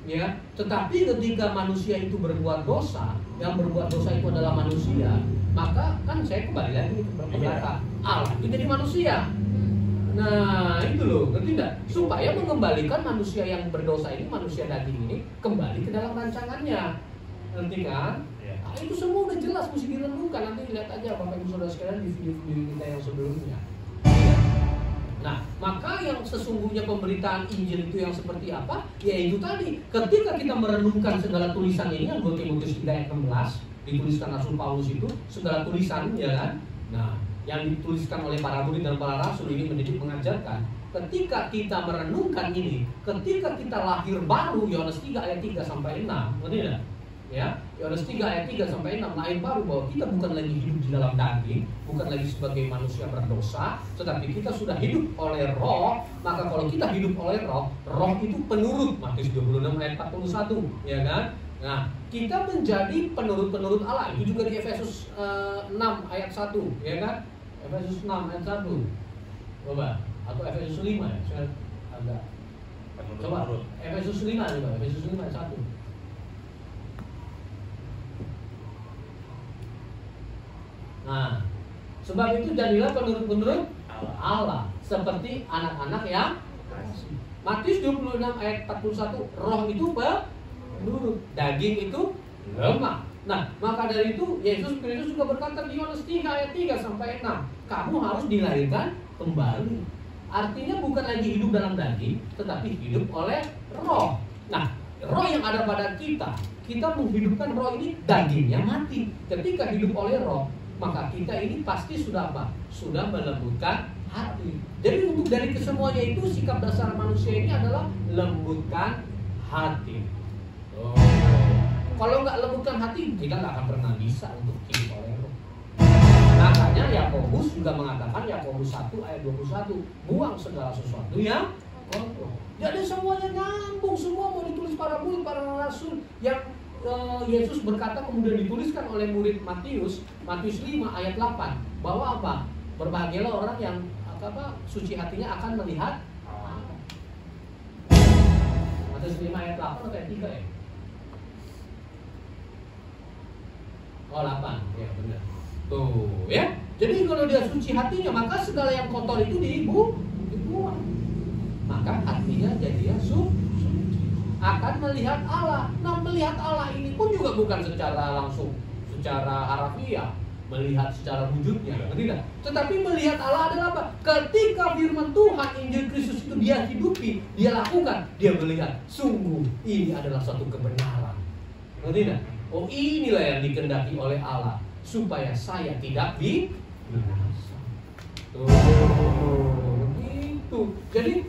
Ya, tetapi ketika manusia itu berbuat dosa, yang berbuat dosa itu adalah manusia, maka kan saya kembali lagi berkata Allah itu jadi manusia. Nah itu loh, ngerti tidak? Supaya mengembalikan manusia yang berdosa ini, manusia daging ini kembali ke dalam rancangannya, ngerti kan? Nah, itu semua udah jelas, mesti direnungkan. Nanti lihat aja Bapak Ibu Saudara sekalian di video-video kita yang sebelumnya. Nah, maka yang sesungguhnya pemberitaan Injil itu yang seperti apa? Ya itu tadi, ketika kita merenungkan segala tulisan ini, yang 2 Timotius 3 ayat 16 dituliskan Rasul Paulus itu, segala tulisan, ya kan? Nah, yang dituliskan oleh para murid dan para rasul ini mendidik mengajarkan. Ketika kita merenungkan ini, ketika kita lahir baru, Yohanes 3 ayat 3 sampai 6, ngerti tidak? Ya, Yohanes 3 ayat 3 sampai 6 lahir baru bahwa kita bukan lagi hidup di dalam daging, bukan lagi sebagai manusia berdosa, tetapi kita sudah hidup oleh Roh. Maka kalau kita hidup oleh Roh, Roh itu penurut, Matius 26 ayat 41, ya kan? Nah, kita menjadi penurut-penurut Allah. Itu juga di Efesus 6 ayat 1, ya kan? Efesus 6 ayat 1. Coba, atau Efesus 5 ya, saya agak coba Efesus 5 coba, Efesus 5 ayat 1. Nah, sebab itu jadilah penurut-penurut Allah seperti anak-anak yang Matius 26 ayat 41, roh itu penurut, daging itu lemah. Nah, maka dari itu Yesus Kristus juga berkata di Yohanes 3 ayat 3 sampai 6, kamu harus dilahirkan kembali. Artinya bukan lagi hidup dalam daging, tetapi hidup oleh roh. Nah, roh yang ada pada kita menghidupkan roh ini, dagingnya mati. Ketika hidup oleh roh, maka kita ini pasti sudah apa? Sudah melembutkan hati. Jadi untuk dari kesemuanya itu, sikap dasar manusia ini adalah lembutkan hati. Kalau nggak lembutkan hati, kita nggak akan pernah bisa untuk hidup oleh roh. Makanya Yakobus juga mengatakan, Yakobus 1 ayat 21, buang segala sesuatu yang kotor. Jadi semuanya nyambung, semua mau ditulis para murid, para rasul yang Yesus berkata kemudian dituliskan oleh murid Matius 5 ayat 8, bahwa apa? Berbahagialah orang yang suci hatinya akan melihat Allah. Matius 5 ayat 8 atau ayat 3 ya? Oh 8, ya benar. Tuh ya. Jadi kalau dia suci hatinya, maka segala yang kotor itu dibuang. Maka hatinya jadi suci, akan melihat Allah. Nah, melihat Allah ini pun juga bukan secara langsung, secara harafiah, melihat secara wujudnya, tidak. Tetapi melihat Allah adalah apa? Ketika firman Tuhan, Injil Kristus itu dia hidupi, dia lakukan, dia melihat, sungguh ini adalah suatu kebenaran. Tidak? Oh, inilah yang dikehendaki oleh Allah, supaya saya tidak binasa. Itu. Jadi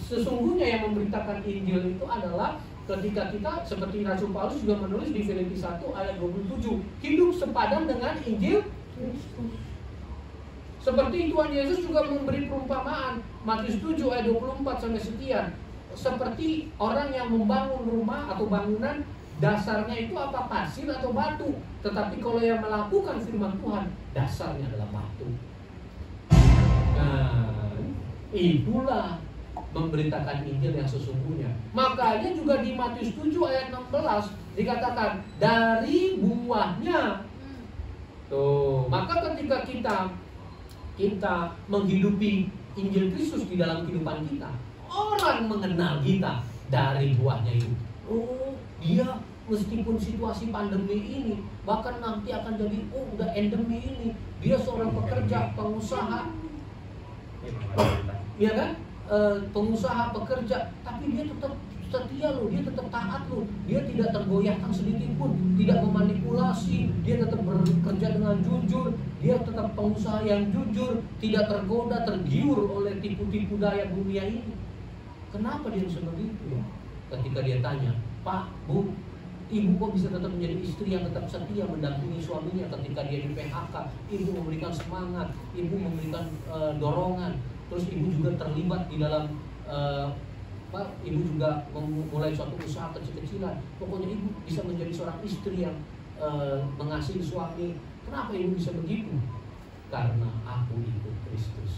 sesungguhnya yang memberitakan Injil itu adalah ketika kita, seperti Rasul Paulus juga menulis di Filipi 1 ayat 27, hidup sepadan dengan Injil Kristus. Seperti Tuhan Yesus juga memberi perumpamaan, Matius 7 ayat 24 sampai sekian. Seperti orang yang membangun rumah atau bangunan, dasarnya itu apa? Pasir atau batu. Tetapi kalau yang melakukan firman Tuhan, dasarnya adalah batu. Nah, itulah memberitakan Injil yang sesungguhnya. Makanya juga di Matius 7 ayat 16 dikatakan dari buahnya. Tuh, maka ketika kita menghidupi Injil Kristus di dalam kehidupan kita, orang mengenal kita dari buahnya itu. Oh, dia meskipun situasi pandemi ini, bahkan nanti akan jadi udah endemi ini, dia seorang pekerja, pengusaha, ya kan? Pengusaha, pekerja, tapi dia tetap setia loh, dia tetap taat loh, dia tidak tergoyahkan sedikit pun, tidak memanipulasi, dia tetap bekerja dengan jujur, dia tetap pengusaha yang jujur, tidak tergoda, tergiur oleh tipu-tipu daya dunia ini. Kenapa dia bisa begitu ya? Ketika dia tanya, Pak, Bu, ibu kok bisa tetap menjadi istri yang tetap setia mendampingi suaminya ketika dia di PHK? Ibu memberikan semangat, ibu memberikan dorongan. Terus ibu juga terlibat di dalam ibu juga memulai suatu usaha kecil-kecilan. Pokoknya ibu bisa menjadi seorang istri yang mengasihi suami. Kenapa ibu bisa begitu? Karena aku ikut Kristus.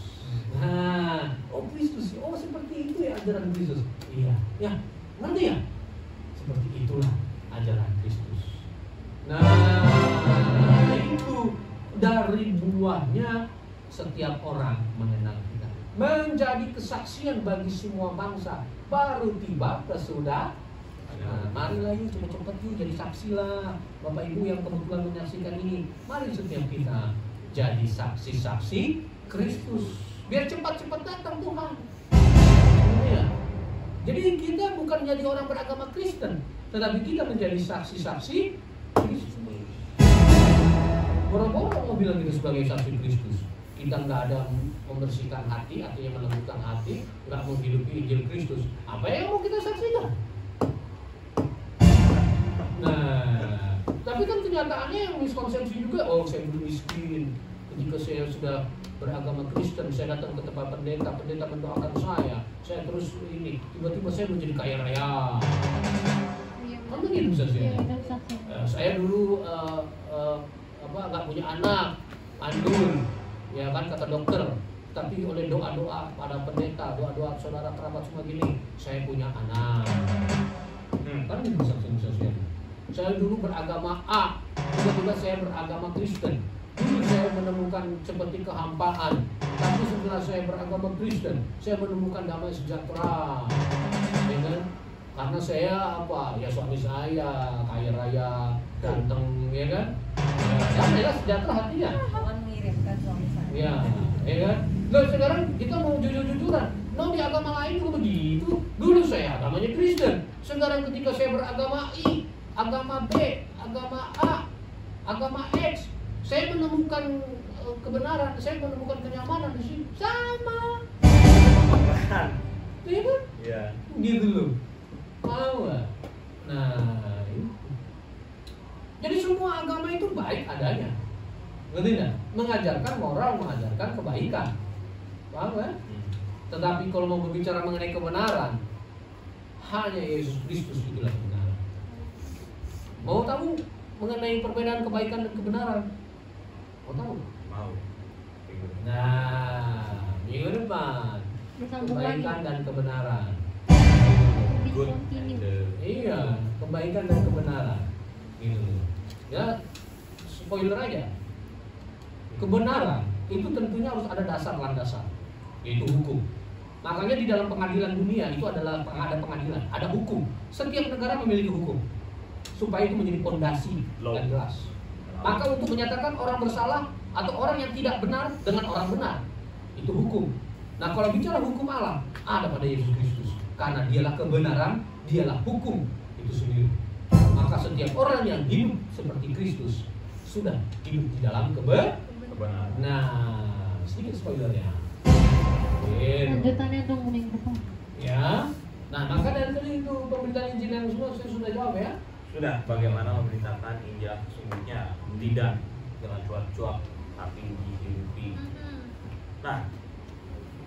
Nah, oh Kristus, oh seperti itu ya ajaran Kristus. Iya, ya, ngerti ya? Seperti itulah ajaran Kristus. Nah, itu dari buahnya setiap orang mengenal kita, menjadi kesaksian bagi semua bangsa. Baru tiba kesudah. Nah, marilah yuk cepat-cepat yuk jadi saksi lah. Bapak Ibu yang kebetulan menyaksikan ini, mari setiap kita jadi saksi-saksi Kristus. biar cepat-cepat datang Tuhan. Ya. Jadi kita bukan jadi orang beragama Kristen, tetapi kita menjadi saksi-saksi Kristus. Boro-boro mau bilang kita sebagai saksi Kristus, kita nggak ada membersihkan hati, artinya melembutkan hati, nggak menghidupi Injil Kristus. Apa yang mau kita saksikan? Nah, tapi kan kenyataannya yang miskonsepsi juga. Oh, saya dulu miskin. Ketika saya sudah beragama Kristen, saya datang ke tempat pendeta, pendeta mendoakan saya terus ini, tiba-tiba saya menjadi kaya raya. Kan begitu saksinya. Saya dulu nggak punya anak, mandul, ya kan kata dokter. Tapi oleh doa-doa pada pendeta, doa-doa saudara kerabat semua gini, saya punya anak. Kan begitu saksinya. Saya dulu beragama A, tiba-tiba saya beragama Kristen. Dulu saya menemukan seperti kehampaan, tapi setelah saya beragama Kristen, saya menemukan damai sejahtera. Ya kan? Karena saya ya suami saya kaya raya, ganteng, ya kan? Ya sejahtera hatinya. Tuhan mengirimkan suami saya. Ya kan? Loh, sekarang kita mau jujur-jujuran. Di agama lain juga begitu. Dulu saya agamanya Kristen. Sekarang ketika saya beragama I, agama B, agama A, agama X, saya menemukan kebenaran, saya menemukan kenyamanan di sini. Sama. Iya kan? Iya. Gitu loh. Mau nggak? Nah, jadi semua agama itu baik adanya. Ngerti nggak? Mengajarkan moral, mengajarkan kebaikan. Paham kan? Tetapi kalau mau berbicara mengenai kebenaran, hanya Yesus Kristus itulah kebenaran. Mau tahu mengenai perbedaan kebaikan dan kebenaran? Mau tahu? Mau. Nah, minggu depan kebaikan dan kebenaran. Good. Iya, kebaikan dan kebenaran. Gitu. Ya, spoiler aja. Kebenaran itu tentunya harus ada dasar landasan, yaitu hukum. Makanya di dalam pengadilan dunia itu adalah ada pengadilan, ada hukum. Setiap negara memiliki hukum supaya itu menjadi pondasi yang jelas. Maka untuk menyatakan orang bersalah atau orang yang tidak benar dengan orang benar, itu hukum. Nah, kalau bicara hukum Allah, ada pada Yesus Kristus. Karena dialah kebenaran, dialah hukum itu sendiri. Maka setiap orang yang hidup seperti Kristus sudah hidup di dalam kebenaran. Nah, sedikit spoilernya. Lanjutannya dong minggu depan. Ya. Nah, maka dari tadi itu pemberitaan Injil yang semua saya sudah jawab ya. Sudah, bagaimana memberitakan Injil sesungguhnya, tidak dengan cuap-cuap tapi dihidupi. Nah,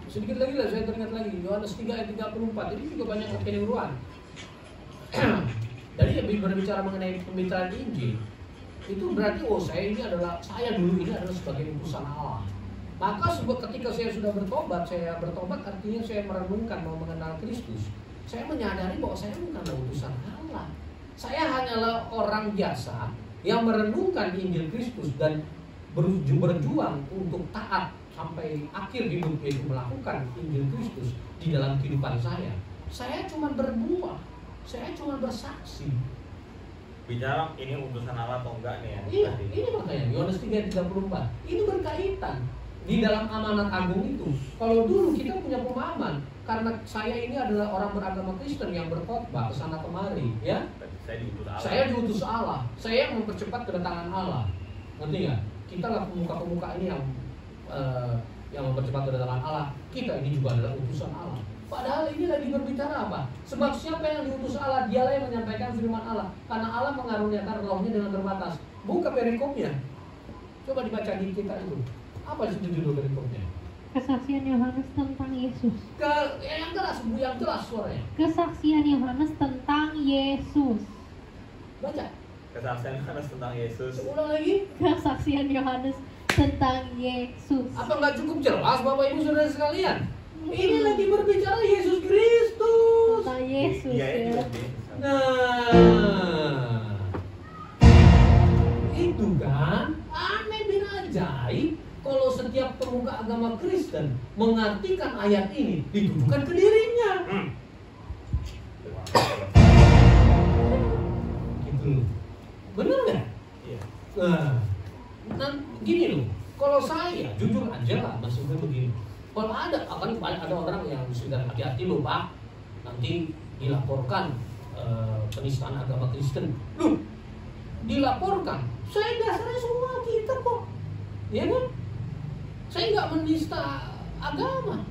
sedikit lagi lah saya teringat lagi Yohanes 3 ayat 34. Ini juga banyak kekeliruan. Jadi berbicara mengenai pemberitaan Injil, itu berarti saya dulu ini adalah sebagai utusan Allah. Maka ketika saya sudah bertobat artinya saya merenungkan mau mengenal Kristus. Saya menyadari bahwa saya bukanlah utusan Allah. Saya hanyalah orang biasa yang merenungkan Injil Kristus dan berjuang untuk taat sampai akhir hidup, yaitu melakukan Injil Kristus di dalam kehidupan saya. Saya cuma berbuah, saya cuma bersaksi. bicara ini utusan Allah atau enggak nih ya? Iya, ini makanya Yohanes 3:34 ini berkaitan di dalam amanat agung itu. Kalau dulu kita punya pemahaman karena saya ini adalah orang beragama Kristen yang berkhotbah kesana kemari, ya. Saya diutus Allah. Saya yang mempercepat kedatangan Allah. Ngerti nggak? Kita lah pemuka-pemuka ini yang mempercepat kedatangan Allah. Kita ini juga adalah utusan Allah. Padahal ini lagi berbicara apa? Sebab siapa yang diutus Allah, dialah yang menyampaikan firman Allah. Karena Allah mengaruniakan rohnya dengan terbatas. Buka perikopnya. Coba dibaca di kita itu. Apa sih judul perikopnya? Kesaksian Yohanes tentang Yesus. Yang jelas suaranya. Kesaksian Yohanes tentang Yesus. Baca. Kesaksian Yohanes tentang Yesus. Ulang lagi. Kesaksian Yohanes tentang Yesus. Apa nggak cukup jelas, Bapak Ibu Saudara sekalian? Ini lagi berbicara Yesus Kristus. Tentang Yesus ya. Nah, itu kan aneh bin ajaib. Kalau setiap pemuka agama Kristen mengartikan ayat ini ditujukan ke dirinya. Gitu. Benar nggak? Iya. Nah, gini loh. Kalau saya jujur aja lah maksudnya begini. Kalau ada orang yang sudah hati-hati loh Pak, nanti dilaporkan penistaan agama Kristen. Loh, dilaporkan? Saya dasarnya semua kita kok, ya kan? Saya nggak menista agama,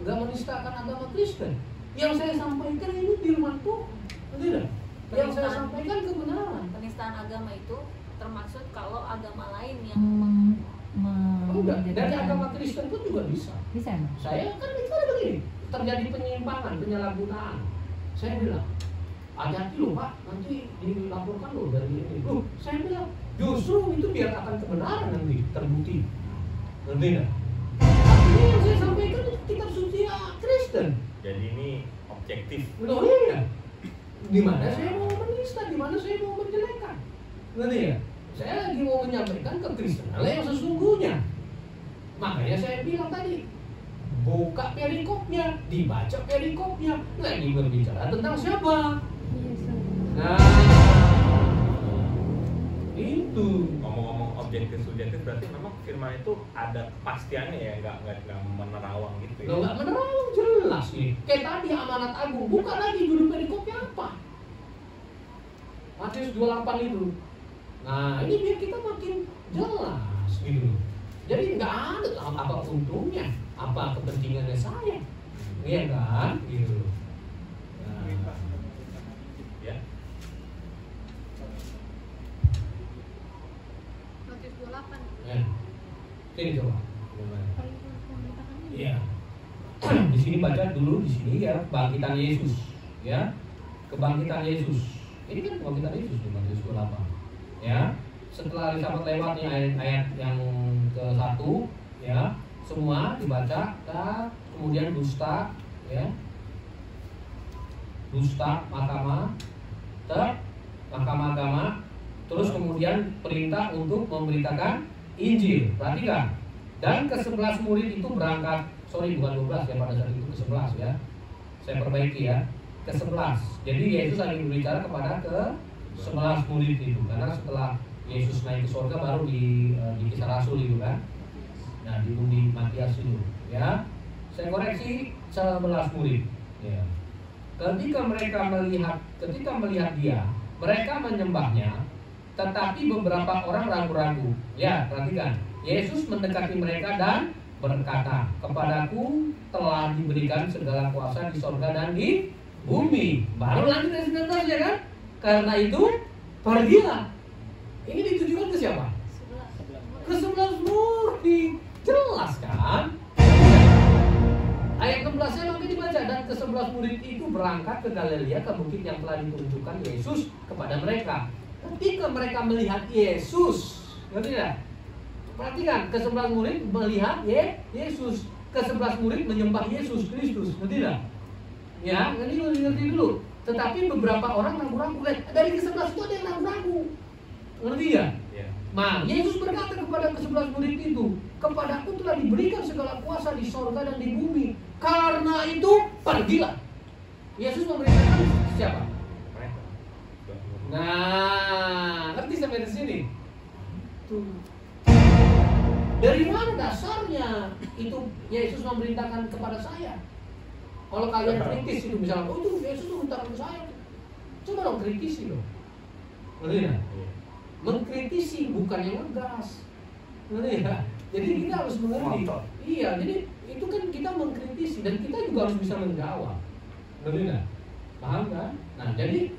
nggak menistakan agama Kristen. Yang saya sampaikan ini firman Tuhan, tidak? Yang saya sampaikan kebenaran. Penistaan agama itu termaksud kalau agama lain yang enggak, dari agama Kristen pun juga bisa. Bisa emang? Saya kan itu ada begini, terjadi penyimpangan, penyalahgunaan. Saya bilang, hati-hati loh Pak, nanti dilaporkan loh dari ini. Loh, saya bilang, justru itu biar akan kebenaran nanti terbukti. Nanti enggak? Ini yang saya sampaikan itu kitab suci Kristen. Jadi ini objektif. Loh iya. Di mana saya mau menista, di mana saya mau menjelekan. Nanti ya? Saya lagi mau menyampaikan kekristenan yang sesungguhnya. Makanya saya bilang tadi, buka perikopnya, dibaca perikopnya, lagi berbicara tentang siapa. Nah, itu. Ngomong-ngomong objektif subjektif berarti memang firman itu ada kepastiannya ya, nggak menerawang gitu ya. Lo nggak menerawang jelas nih. Kayak tadi amanat agung, buka lagi dulu perikopnya apa. Matius 28 itu. Nah, ini biar kita makin jelas gitu. Jadi nggak ada apa untungnya, apa kepentingannya saya, iya kan? Gitu. Nah, ya. Matius 28. Ya. Sini coba. Iya. Di sini baca dulu di sini ya, kebangkitan Yesus, ya. Kebangkitan Yesus. Ini kan kebangkitan Yesus di Matius 28. Ya, setelah Elizabeth lewat nih ayat-ayat yang ke-1 ya, semua dibaca, kemudian dusta ya, dusta mahkamah agama, terus kemudian perintah untuk memberitakan Injil. Perhatikan, dan ke-11 murid itu berangkat, bukan 12 ya, pada saat itu ke-11 ya, saya perbaiki ya, ke-11. Jadi Yesus lagi berbicara kepada ke-11 murid itu, karena setelah Yesus naik ke surga baru di Kisah Rasul itu kan. Nah, di Matius itu ya. Saya koreksi 11 murid ya. Ketika melihat dia, mereka menyembahnya, tetapi beberapa orang ragu-ragu. Ya, perhatikan. Yesus mendekati mereka dan berkata, "Kepadaku telah diberikan segala kuasa di surga dan di bumi." Baru lanjut ayat 19 ya kan? Karena itu pergilah. Ini ditujukan ke siapa? Ke 11 murid. Jelas kan? Ayat 16-nya nanti dibaca, dan ke-11 murid itu berangkat ke Galilea, ke bukit yang telah ditunjukkan Yesus kepada mereka. Ketika mereka melihat Yesus, ngerti tidak? Perhatikan, ke-11 murid melihat Yesus, ke-11 murid menyembah Yesus Kristus, ngerti tidak? Ya, ngerti dulu. Tetapi beberapa orang ragu-ragu. Dari ke-11 itu ada yang ragu-ragu. Ngerti ya? Nah, Yesus berkata kepada ke-11 murid itu, "Kepadaku telah diberikan segala kuasa di sorga dan di bumi. Karena itu, pergilah." Yesus memberitakan siapa? Nah, ngerti sampai di sini? Tuh. Dari mana dasarnya itu Yesus memerintahkan kepada saya? Kalau kalian kritis itu misalnya, "Oh itu Yesus memerintahkan ke saya." Coba dong kritisi dong. Ngerti ya? Mengkritisi bukan yang ngegas. Ngerti ya? Jadi kita harus mengerti. Iya, jadi itu kan kita mengkritisi dan kita juga harus bisa menjawab. Ngerti nggak? Paham kan? Nah, jadi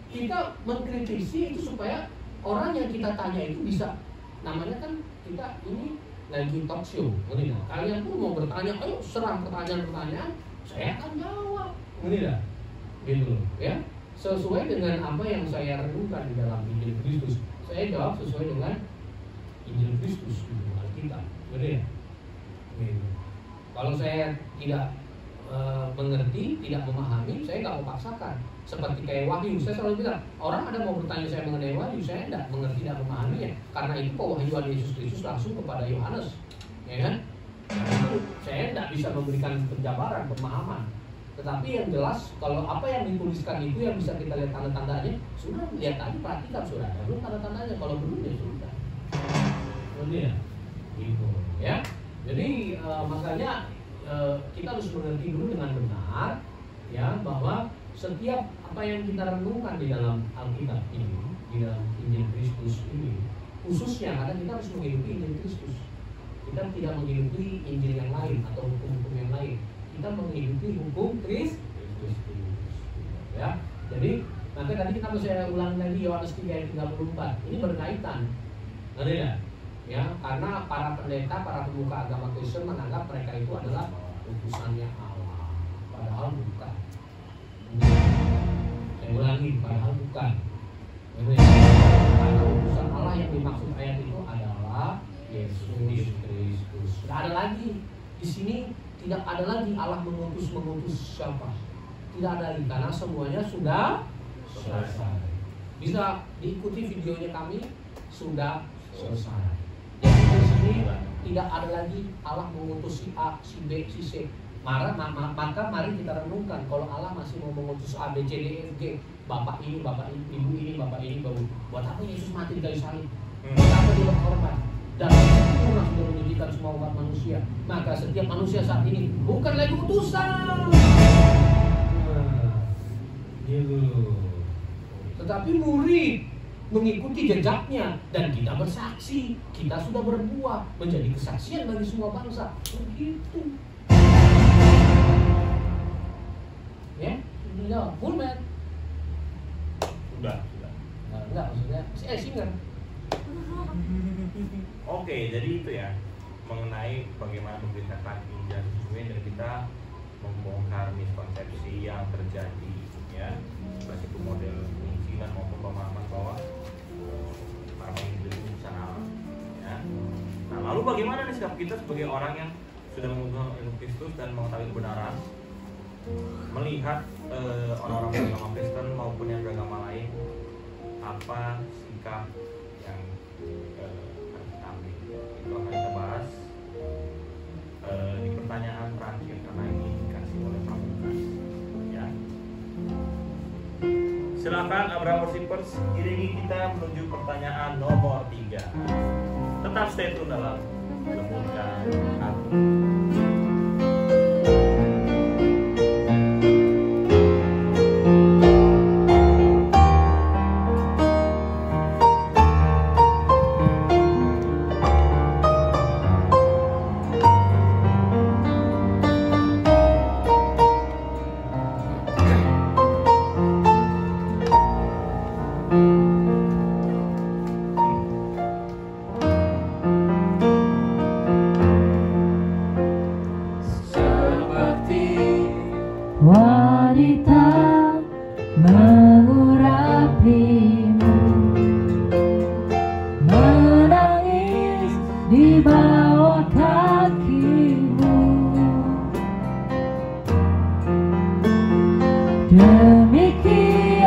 kita mengkritisi itu supaya orang yang kita tanya itu bisa, namanya kan kita ini lagi talk show, ngerti nggak? Kalian pun mau bertanya, ayo serang pertanyaan-pertanyaan, saya akan jawab, ngerti nggak? Gitu loh, ya. Sesuai dengan apa yang saya renungkan di dalam Injil Kristus, saya jawab sesuai dengan Injil Kristus di Alkitab, ngerti ya? Gitu. Kalau saya tidak mengerti, tidak memahami, saya nggak mau paksakan. Seperti kayak Wahyu, saya selalu bilang, orang ada mau bertanya saya mengenai Wahyu, saya tidak mengerti dan memahaminya. Karena itu pewahyuan Yesus Kristus langsung kepada Yohanes, ya kan? Saya tidak bisa memberikan penjabaran, pemahaman. Tetapi yang jelas, kalau apa yang dituliskan itu yang bisa kita lihat tanda-tandanya, sudah lihat tadi, perhatikan sudah ada belum tanda-tandanya. Kalau belum ya sudah. Kemudian, gitu, ya. Jadi makanya kita harus mengerti dulu dengan benar ya bahwa setiap apa yang kita renungkan di dalam Alkitab ini, di dalam Injil Kristus ini, khususnya karena kita harus menghidupi Injil Kristus. Kita tidak menghidupi Injil yang lain atau hukum-hukum yang lain. Kita menghidupi hukum Kristus. Ya. Jadi nanti kita bisa ulang lagi Yohanes 3 ayat 34. Ini berkaitan. Ngerti ya? Ya, karena para pendeta, para pemuka agama Kristen menganggap mereka itu adalah utusannya Allah, padahal bukan. Saya ulangi, padahal bukan. Karena utusan Allah yang dimaksud ayat itu adalah Yesus Kristus. Tidak ada lagi di sini, tidak ada lagi Allah mengutus siapa. Tidak ada lagi karena semuanya sudah selesai. Bisa diikuti videonya kami, sudah selesai. Jadi di sini tidak ada lagi Allah mengutus si A, si B, si C. Maka mari kita renungkan kalau Allah masih mau mengutus A, B, C, D, E, F, G, bapak ini, ibu ini, bapak ini, buat apa Yesus mati di kayu salib? Buat apa dia berkorban? Dan itu sudah menyucikan semua umat manusia. Maka setiap manusia saat ini bukan lagi utusan. Tetapi murid mengikuti jejaknya dan kita bersaksi, kita sudah berbuah menjadi kesaksian bagi semua bangsa. Begitu. Ya, sudah full man. Sudah. Enggak maksudnya, singan. Oke, jadi itu ya mengenai bagaimana memberitakan Injil sesuai dan kita membongkar miskonsepsi yang terjadi ya, baik itu model penginjilan maupun pemahaman bahwa para penginjil itu bisa Allah ya. Nah, lalu bagaimana nih sikap kita sebagai orang yang sudah mengenal ilmu Kristus dan mengetahui kebenaran, melihat orang-orang beragama Kristen maupun yang beragama lain, apa sikap yang harus kita ambil? Itu akan kita bahas di pertanyaan terakhir karena ini dikasih oleh Pak Lukas ya. Silakan Abraham Worshippers, iringi kita menuju pertanyaan nomor 3. Tetap stay tune dalam Lembutkan Hati. Wanita mengurapimu, menangis di bawah kakimu. Demikian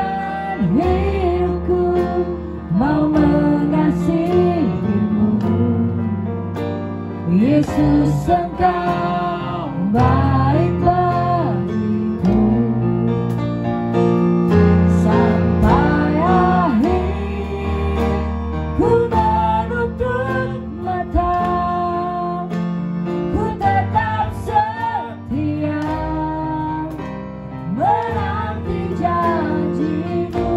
hidupku mau mengasihimu, Yesus Engkau baik bagiku. Sampai akhir ku menutup mata, ku tetap setia menanti janjimu.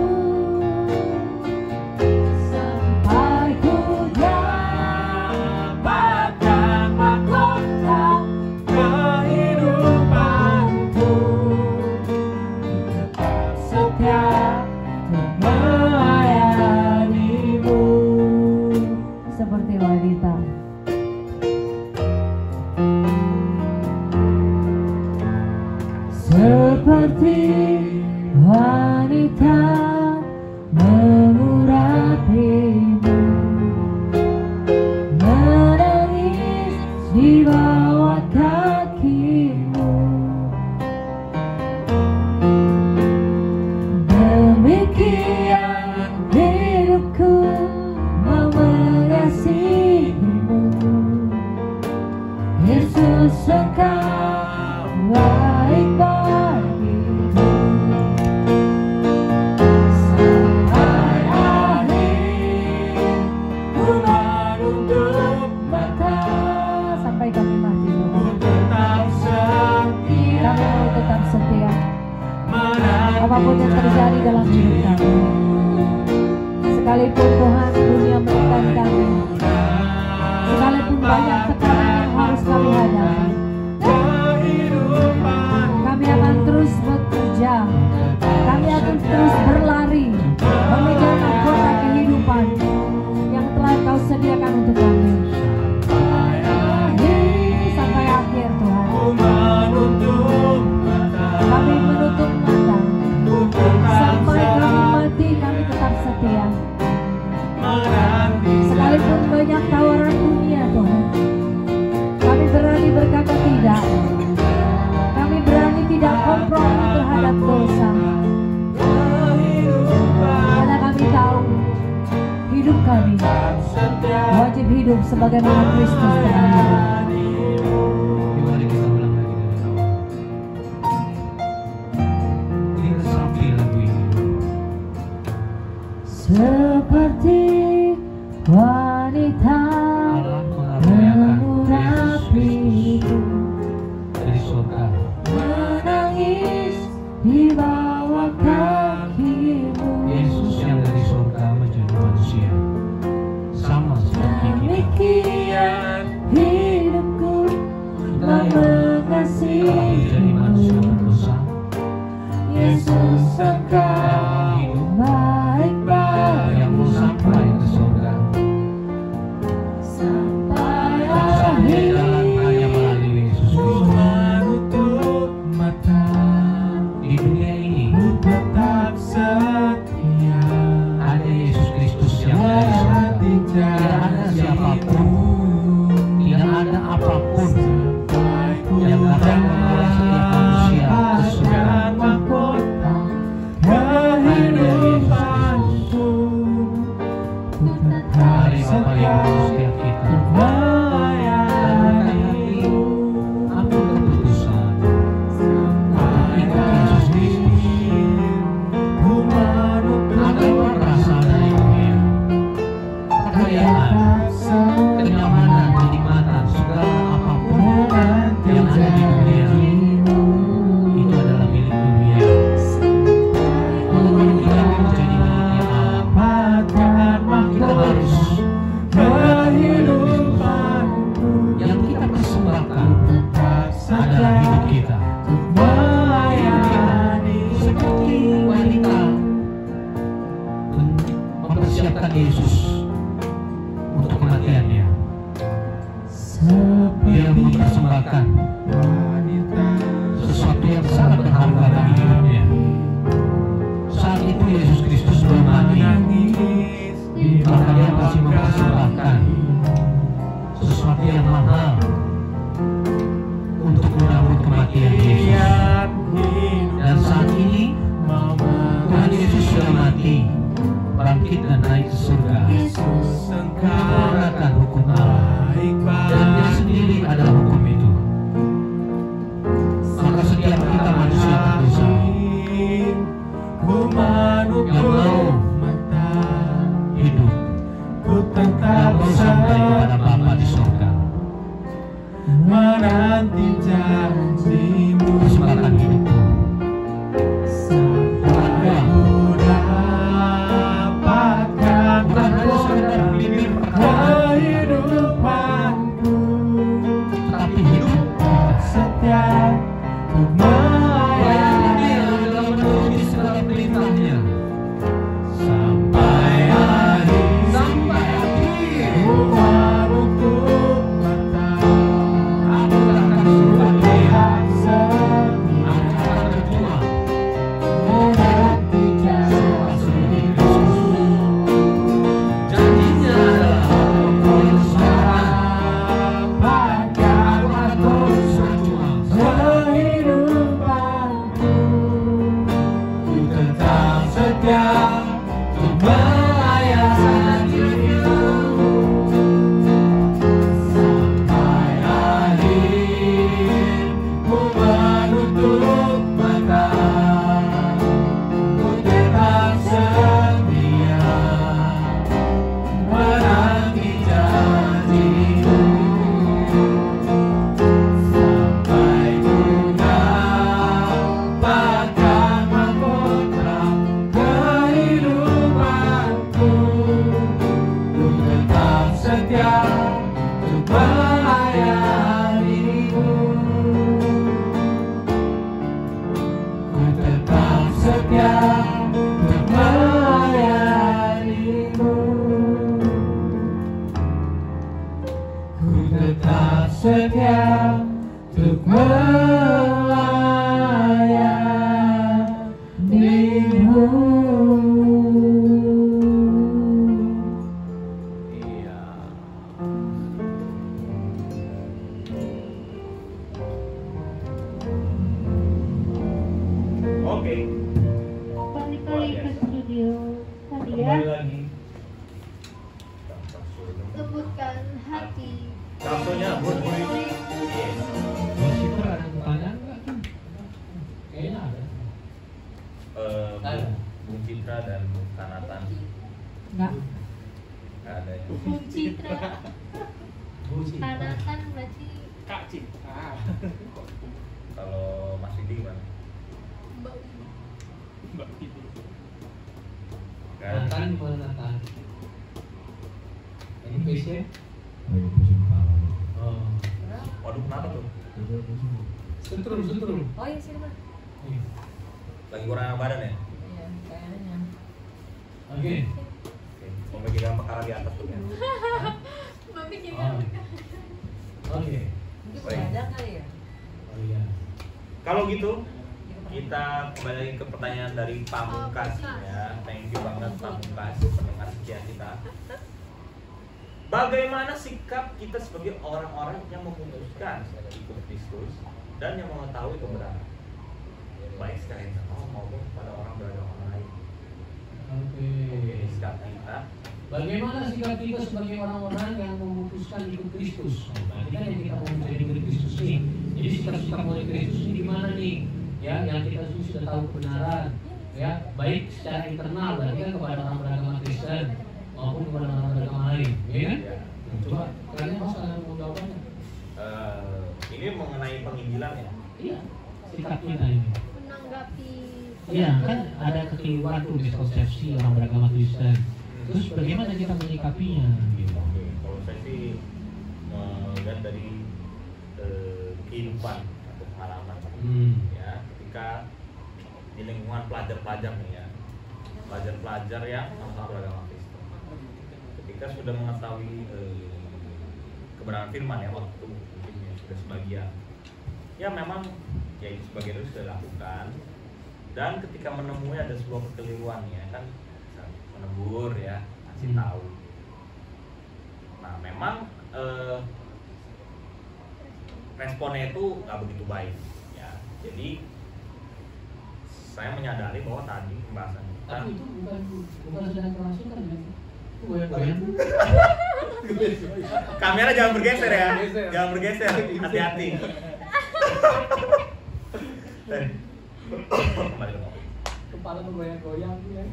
Sampai ku dapatkan mahkota Sekalipun Tuhan dunia menekan kami, sekalipun banyak tekanan yang harus kami hadapi, kami akan terus bekerja, kami akan terus berlari mengejar mahkota kehidupan yang telah Kau sediakan untuk kami sampai akhir Tuhan. Kami menutup mata sampai kami mati, kami tetap setia. Sekalipun banyak tawaran dunia Tuhan, kami berani berkata tidak. Kami berani tidak kompromi terhadap dosa, karena kami tahu hidup kami wajib hidup sebagaimana Kristus telah hidup. Mari kita ulang lagi dari awal. Ini resapi lagu ini. Seperti wanita mengurapiku Dari surga. menangis di bawah kakimu. Yesus yang dari surga menjadi manusia, sama seperti kita. Demikian hidupku mengasihi Menjadi manusia berdosa, Yesus dalam Engkau hidup baik yang mau sampai ke surga. sampai Satu jalan hanya melalui Yesus Kristus. Di dunia ini hanya Yesus Kristus yang dari surga. Tidak ada siapapun, tidak ada apapun yang dapat membawa setiap manusia ke surga. Hanya Yesus Kristus. Mari Bapak Ibu setiap kita dalam hati ambil keputusan untuk ikut Yesus Kristus. Agama berasal dari dunia, kekayaan, kenyamanan, kenikmatan, segala apapun yang ada di dunia itu adalah milik dunia. Untuk kita menjadi miliknya Allah, kita harus yang kita persembahkan adalah hidup kita. Hidup kita seperti wanita mempersiapkan Yesus untuk kematiannya. Dia mempersembahkan sesuatu yang sangat berharga bagi hidupnya. Saat itu Yesus Kristus belum mati, maka dia masih mempersembahkan sesuatu yang mahal untuk menyambut kematian Yesus. Dan saat ini Tuhan Yesus sudah mati, bangkit dan naik ke surga, menyempurnakan hukum Allah, dan Dia sendiri adalah hukum itu. Maka setiap kita manusia berdosa yang mau hidup, yang mau sampai kepada Bapa di surga, menanti janjimu, persembahkan hidupku. sampai ku dapatkan kembali lagi. Lembutkan hati. Langsungnya buat ini. Worshiper ada pertanyaan nggak? Kayaknya ada. Bung Citra dan Bung Kanatan. Enggak. Nggak ada ya. Bung Citra. Kanatan berarti Kak Citra. Kalau Mas Didi gimana? Mbak Widi. Mbak Titi. Nggak ada. Nathan gimana Nathan? Ini passion? Lagi pusing kepala. Oh. Waduh, kenapa tuh? Udah pusing. Setrum. Oh iya sih Mas. Lagi kurang enak badan ya? Iya, kayaknya. Oke. Oke. Memikirkan perkara di atas tuh ya. Mami Oh. gimana? Oke. Mungkin Baik. belajar kali ya. Oh iya. Kalau gitu, kita kembali lagi ke pertanyaan dari Pamungkas ya. Thank you banget Pamungkas pendengar setia kita. Bagaimana sikap kita sebagai orang-orang yang memutuskan ikut Kristus dan yang mengetahui kebenaran, baik secara internal maupun pada orang beragama lain? Oke. Sikap kita. Bagaimana sikap kita sebagai orang-orang yang memutuskan ikut Kristus? Berarti kan yang kita mau menjadi ikut Kristus nih. Jadi sikap-sikap mau ikut Kristus ini gimana nih? Ya, yang kita sudah tahu kebenaran, ya, baik secara internal berarti kan kepada orang beragama Kristen maupun kepada orang beragama lain, ya kan? Ya. Coba kalian mau jawabannya? Ini mengenai penginjilan ya. Iya, sikap kita ini. Menanggapi. Iya, kan ada kekeliruan tuh miskonsepsi orang beragama Kristen. Terus bagaimana kita menyikapinya? Gitu. Oke, kalau saya sih melihat dari kehidupan atau pengalaman ya, ketika di lingkungan pelajar-pelajar nih ya, pelajar-pelajar yang sama-sama beragama Kristen, ketika sudah mengetahui kebenaran firman ya, waktu mungkin ya sudah sebagian, ya memang ya itu sebagian itu sudah dilakukan, dan ketika menemui ada sebuah kekeliruan ya kan, bisa menegur ya, kasih tahu. Nah memang responnya itu nggak begitu baik ya, jadi saya menyadari bahwa tadi pembahasan kita Tapi itu bukan sedang kerasukan ya? Itu goyang-goyang. kamera jangan bergeser ya, jangan bergeser, hati-hati. Kembali ke topik. Kepala bergoyang-goyang ya.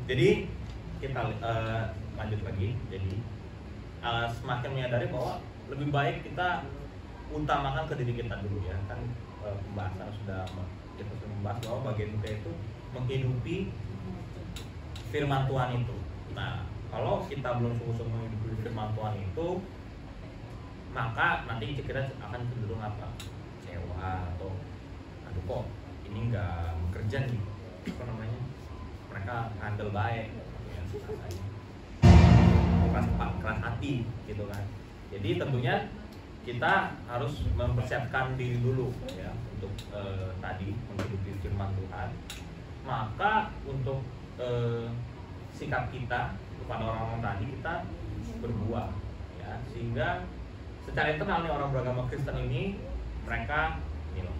Jadi kita lanjut lagi. Jadi semakin menyadari bahwa lebih baik kita utamakan ke diri kita dulu ya kan, pembahasan kita sudah membahas bahwa bagian kita itu menghidupi firman Tuhan itu. Nah kalau kita belum sungguh-sungguh menghidupi firman Tuhan itu, maka nanti kita akan cenderung apa, kecewa atau aduh kok ini nggak bekerja nih, apa namanya, mereka ngandel baik ya, keras hati gitu kan. Jadi tentunya kita harus mempersiapkan diri dulu ya untuk tadi menghidupi firman Tuhan. Maka untuk sikap kita kepada orang-orang tadi kita berbuah ya, sehingga secara internal nih orang beragama Kristen ini mereka ini loh,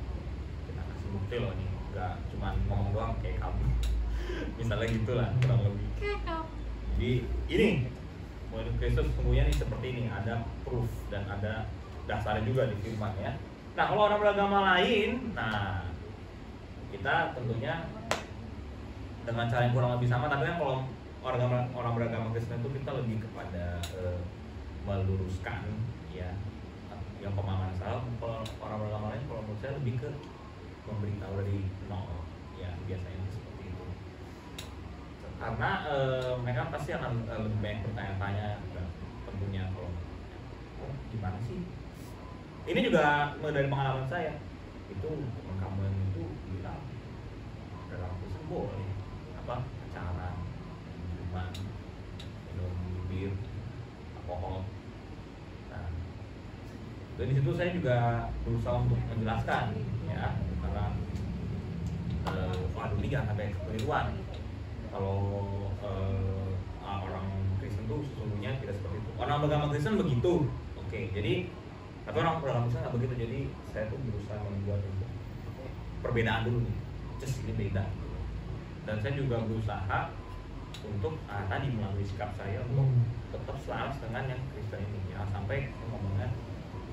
kita kasih bukti loh, nih nggak cuma ngomong doang kayak kamu misalnya gitulah kurang lebih. Jadi ini menurut Kristus sesungguhnya nih seperti ini, ada proof dan ada dasarnya juga di firman ya. Nah kalau orang beragama lain, nah kita tentunya dengan cara yang kurang lebih sama, tapi kan kalau orang beragama Kristen itu kita lebih kepada meluruskan ya yang pemahaman salah. Kalau orang beragama lain, kalau menurut saya lebih ke memberitahu dari nol ya, biasanya seperti itu. Karena mereka pasti akan lebih banyak bertanya-tanya tentunya, kalau gimana sih, ini juga dari pengalaman saya itu, teman kamu yang itu bilang dalam Kristen boleh apa pacaran, minuman, minum bir, alkohol. Nah dari situ saya juga berusaha untuk menjelaskan ya, karena waduh ini jangan sampai kekeliruan. Kalau orang Kristen tuh sesungguhnya tidak seperti itu. Orang beragama Kristen begitu, oke. Jadi tapi orang beragama Kristen nggak begitu. Jadi saya tuh berusaha membuat itu perbedaan dulu nih. Just ini beda. Dan saya juga berusaha untuk tadi melalui sikap saya untuk tetap selaras dengan yang Kristen ini. Jangan sampai ngomongnya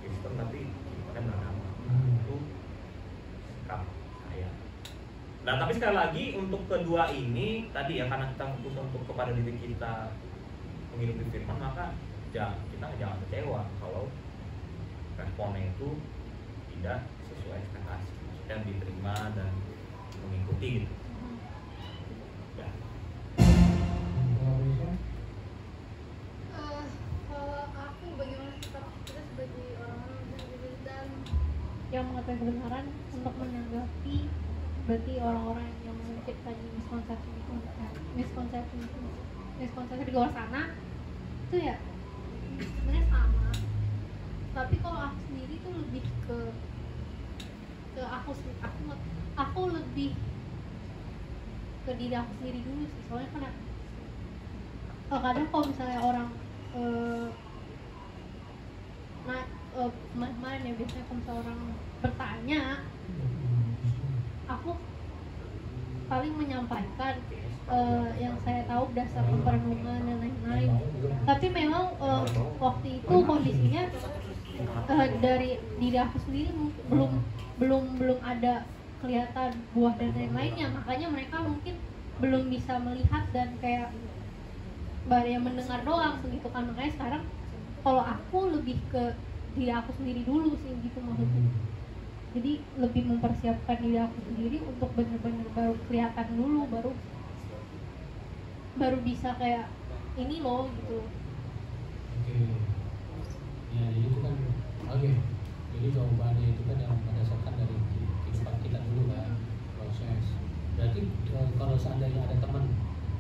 Kristen tapi gimana beragama. Itu sikap saya. Nah tapi sekali lagi untuk kedua ini tadi ya, karena kita fokus untuk kepada diri kita menghidupi firman, maka kita jangan kecewa kalau responnya itu tidak sesuai ekspektasi, maksudnya diterima dan mengikuti gitu. Ya. Kalau aku bagaimana sikap kita sebagai orang-orang dan yang mengetahui kebenaran untuk menanggapi berarti orang-orang yang menciptakan miskonsepsi di luar sana itu ya sebenarnya sama. Tapi kalau aku sendiri tuh lebih ke aku lebih ke diri aku sendiri dulu sih, soalnya karena kadang kalau misalnya orang kemarin ya biasanya kalau misalnya orang bertanya, aku paling menyampaikan yang saya tahu berdasarkan perenungan dan lain-lain. Tapi memang waktu itu kondisinya dari diri aku sendiri belum ada kelihatan buah dan lain-lainnya, makanya mereka mungkin belum bisa melihat dan kayak baru yang mendengar doang begitu kan. Makanya sekarang kalau aku lebih ke diri aku sendiri dulu sih gitu maksudnya. Jadi lebih mempersiapkan diri aku sendiri untuk benar-benar baru kelihatan dulu, baru bisa kayak ini loh gitu. Oke. Ya jadi itu kan oke. Jadi jawabannya itu kan yang berdasarkan dari kehidupan kita dulu kan, proses. Berarti kalau seandainya ada teman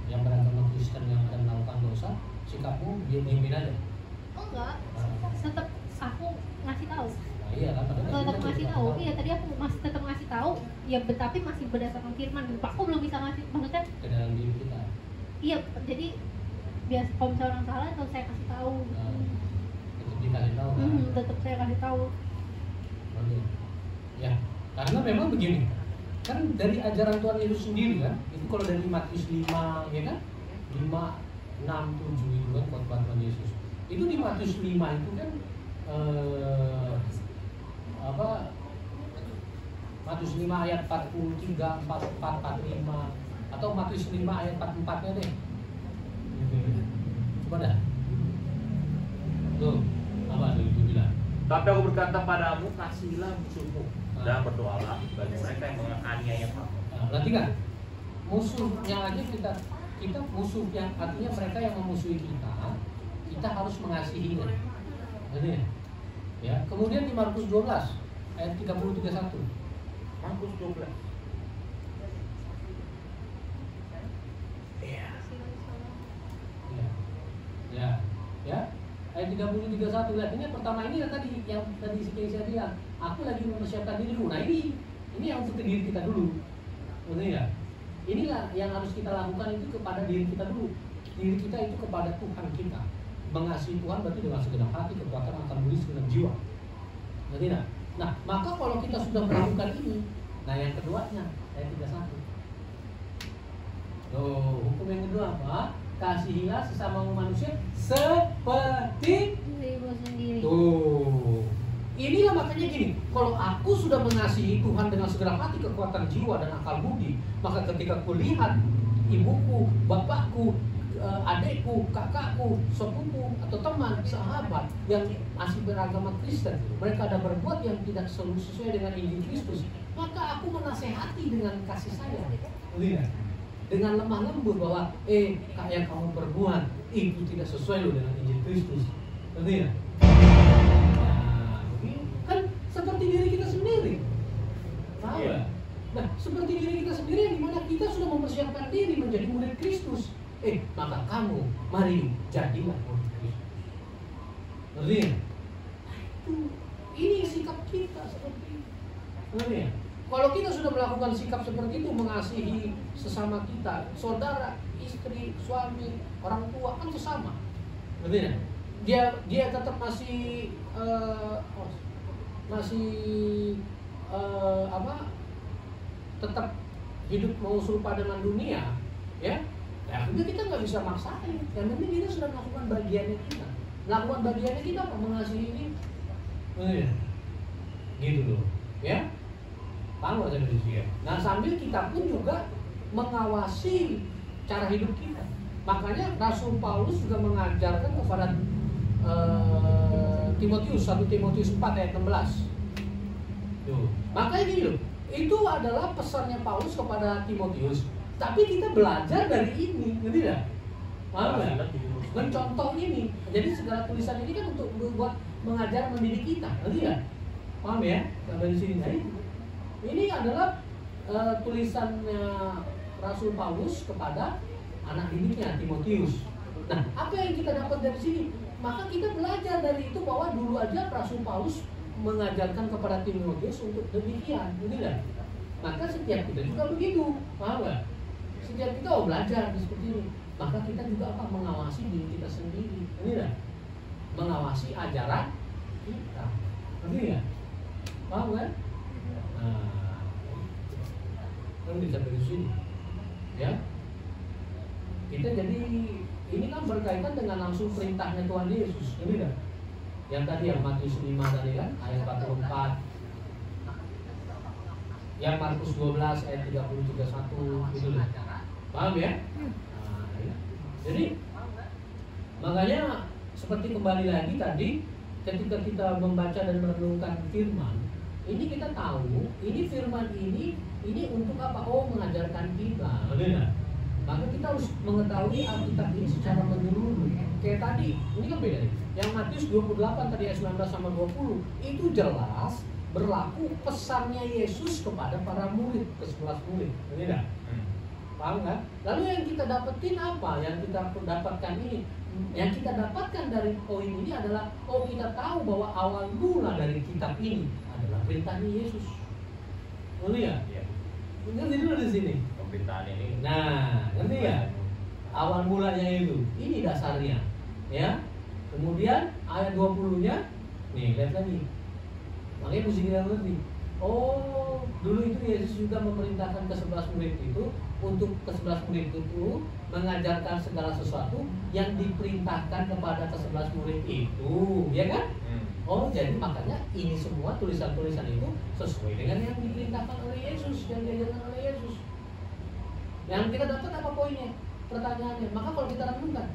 yang beragama Kristen yang ada melakukan dosa, sikapmu diemin aja? Oh enggak, tetap aku ngasih tahu. Nah, iya kan, tetap ngasih tahu. Iya tadi aku masih tetap ngasih tahu. Ya tapi masih berdasarkan firman. Aku belum bisa ngasih maksudnya ke dalam diri kita. Iya, jadi biasa kalau misalnya orang salah tetap saya kasih tahu. Tetap dikasih tahu kan? Tetap saya kasih tahu. Oke. Ya, karena memang begini. Kan dari ajaran Tuhan Yesus sendiri kan, itu kalau dari Matius 5 ya kan, 5, 6, 7 itu kan khotbah Tuhan Yesus. Itu di Matius 5 itu kan Matius 5 ayat 43, 44, 45 atau Matius 5 ayat 44-nya deh. Coba dah. Tuh, apa tuh itu bilang? Tapi aku berkata padamu, kasihilah musuhmu dan berdoalah bagi mereka yang menganiaya kamu. Nah, berarti kan musuhnya aja kita musuh yang artinya mereka yang memusuhi kita harus mengasihi. Berarti ya. Kemudian di Markus 12 ayat 30-31. Markus 12. Ya. Ayat 30-31 lihat ini pertama ini yang tadi saya bilang, aku lagi mempersiapkan diri dulu. Nah ini yang untuk diri kita dulu. Betul ya? Inilah yang harus kita lakukan itu kepada diri kita dulu. Diri kita itu kepada Tuhan kita. Mengasihi Tuhan berarti dengan segenap hati, kekuatan, akal budi, segenap jiwa. Berarti nah. Nah, maka kalau kita sudah melakukan ini, nah yang keduanya ayat 31. Tuh, hukum yang kedua apa? Kasihilah sesama manusia seperti dirimu sendiri. Tuh. Inilah makanya gini, kalau aku sudah mengasihi Tuhan dengan segenap hati, kekuatan jiwa dan akal budi, maka ketika kulihat ibuku, bapakku, adekku, kakakku, sepupu atau teman, sahabat yang masih beragama Kristen, mereka ada berbuat yang tidak sesuai dengan Injil Kristus, maka aku menasehati dengan kasih sayang. Lihat. Dengan lemah lembut bahwa yang kamu perbuat itu tidak sesuai loh dengan Injil Kristus. Ngerti ya? Nah, kan seperti diri kita sendiri. Tahu ya? Nah, seperti diri kita sendiri di mana kita sudah mempersiapkan diri menjadi murid Kristus. Maka kamu mari jadilah murid Kristus. Ngerti ya? Ini sikap kita seperti itu. Ngerti ya? Kalau kita sudah melakukan sikap seperti itu, mengasihi sesama kita, saudara, istri, suami, orang tua, kan sesama. Berarti ya? Dia tetap masih tetap hidup mau serupa dengan dunia, ya akhirnya kita nggak bisa maksain. Yang penting kita sudah melakukan bagiannya kita. Melakukan bagiannya kita apa? Mengasihi ini, gitu loh, ya. Paham nggak sampai di sini? Nah sambil kita pun juga mengawasi cara hidup kita. Makanya Rasul Paulus juga mengajarkan kepada Timotius, 1 Timotius 4 ayat 16. Tuh. Makanya gini loh, itu adalah pesannya Paulus kepada Timotius. Tapi kita belajar dari ini, ngerti tidak? Paham nggak? Mencontoh ini. Jadi segala tulisan ini kan untuk buat mengajar, mendidik kita, ngerti tidak? Paham ya? Sampai di sini. Jadi ini adalah tulisannya Rasul Paulus kepada anak didiknya Timotius. Nah, apa yang kita dapat dari sini? Maka kita belajar dari itu bahwa dulu aja Rasul Paulus mengajarkan kepada Timotius untuk demikian, tidak? Maka setiap kita juga begitu, paham nggak? Setiap kita belajar seperti ini. Maka kita juga apa? Mengawasi diri kita sendiri, tidak? Mengawasi ajaran kita, nggak? Paham kan? Nah, kan bisa dari sini, ya. Kita jadi ini kan berkaitan dengan langsung perintahnya Tuhan Yesus, tidak? Yang tadi yang Matius 5 tadi kan ayat 44, yang Markus 12 ayat 30-31 gitu loh. Paham ya? Nah, ya. Jadi makanya seperti kembali lagi tadi ketika kita membaca dan merenungkan firman, ini kita tahu ini firman ini untuk apa? Oh, mengajarkan kita. Benar. Maka kita harus mengetahui Alkitab ini secara menyeluruh. Kayak tadi, ini kan beda nih. Yang Matius 28 tadi ayat 19 sama 20 itu jelas berlaku pesannya Yesus kepada para murid, ke-11 murid. Benar? Paham nggak? Lalu yang kita dapetin apa? Yang kita dapatkan ini, yang kita dapatkan dari poin ini adalah kita tahu bahwa awal mula dari kitab ini adalah perintahnya Yesus. Ngerti ya? Ngerti dulu di sini. Pemberitaan ini. Nah, ngerti ya? Awal mulanya itu. Ini dasarnya. Ya. Kemudian ayat 20-nya nih, lihat lagi. Makanya mesti kita ngerti. Oh, dulu itu Yesus juga memerintahkan ke-11 murid itu untuk ke-11 murid itu mengajarkan segala sesuatu yang diperintahkan kepada ke-11 murid itu, ya kan? Oh, jadi makanya ini semua tulisan-tulisan itu sesuai dengan yang diperintahkan oleh Yesus, yang diajarkan oleh Yesus. Yang kita dapat apa poinnya? Pertanyaannya. Maka kalau kita renungkan,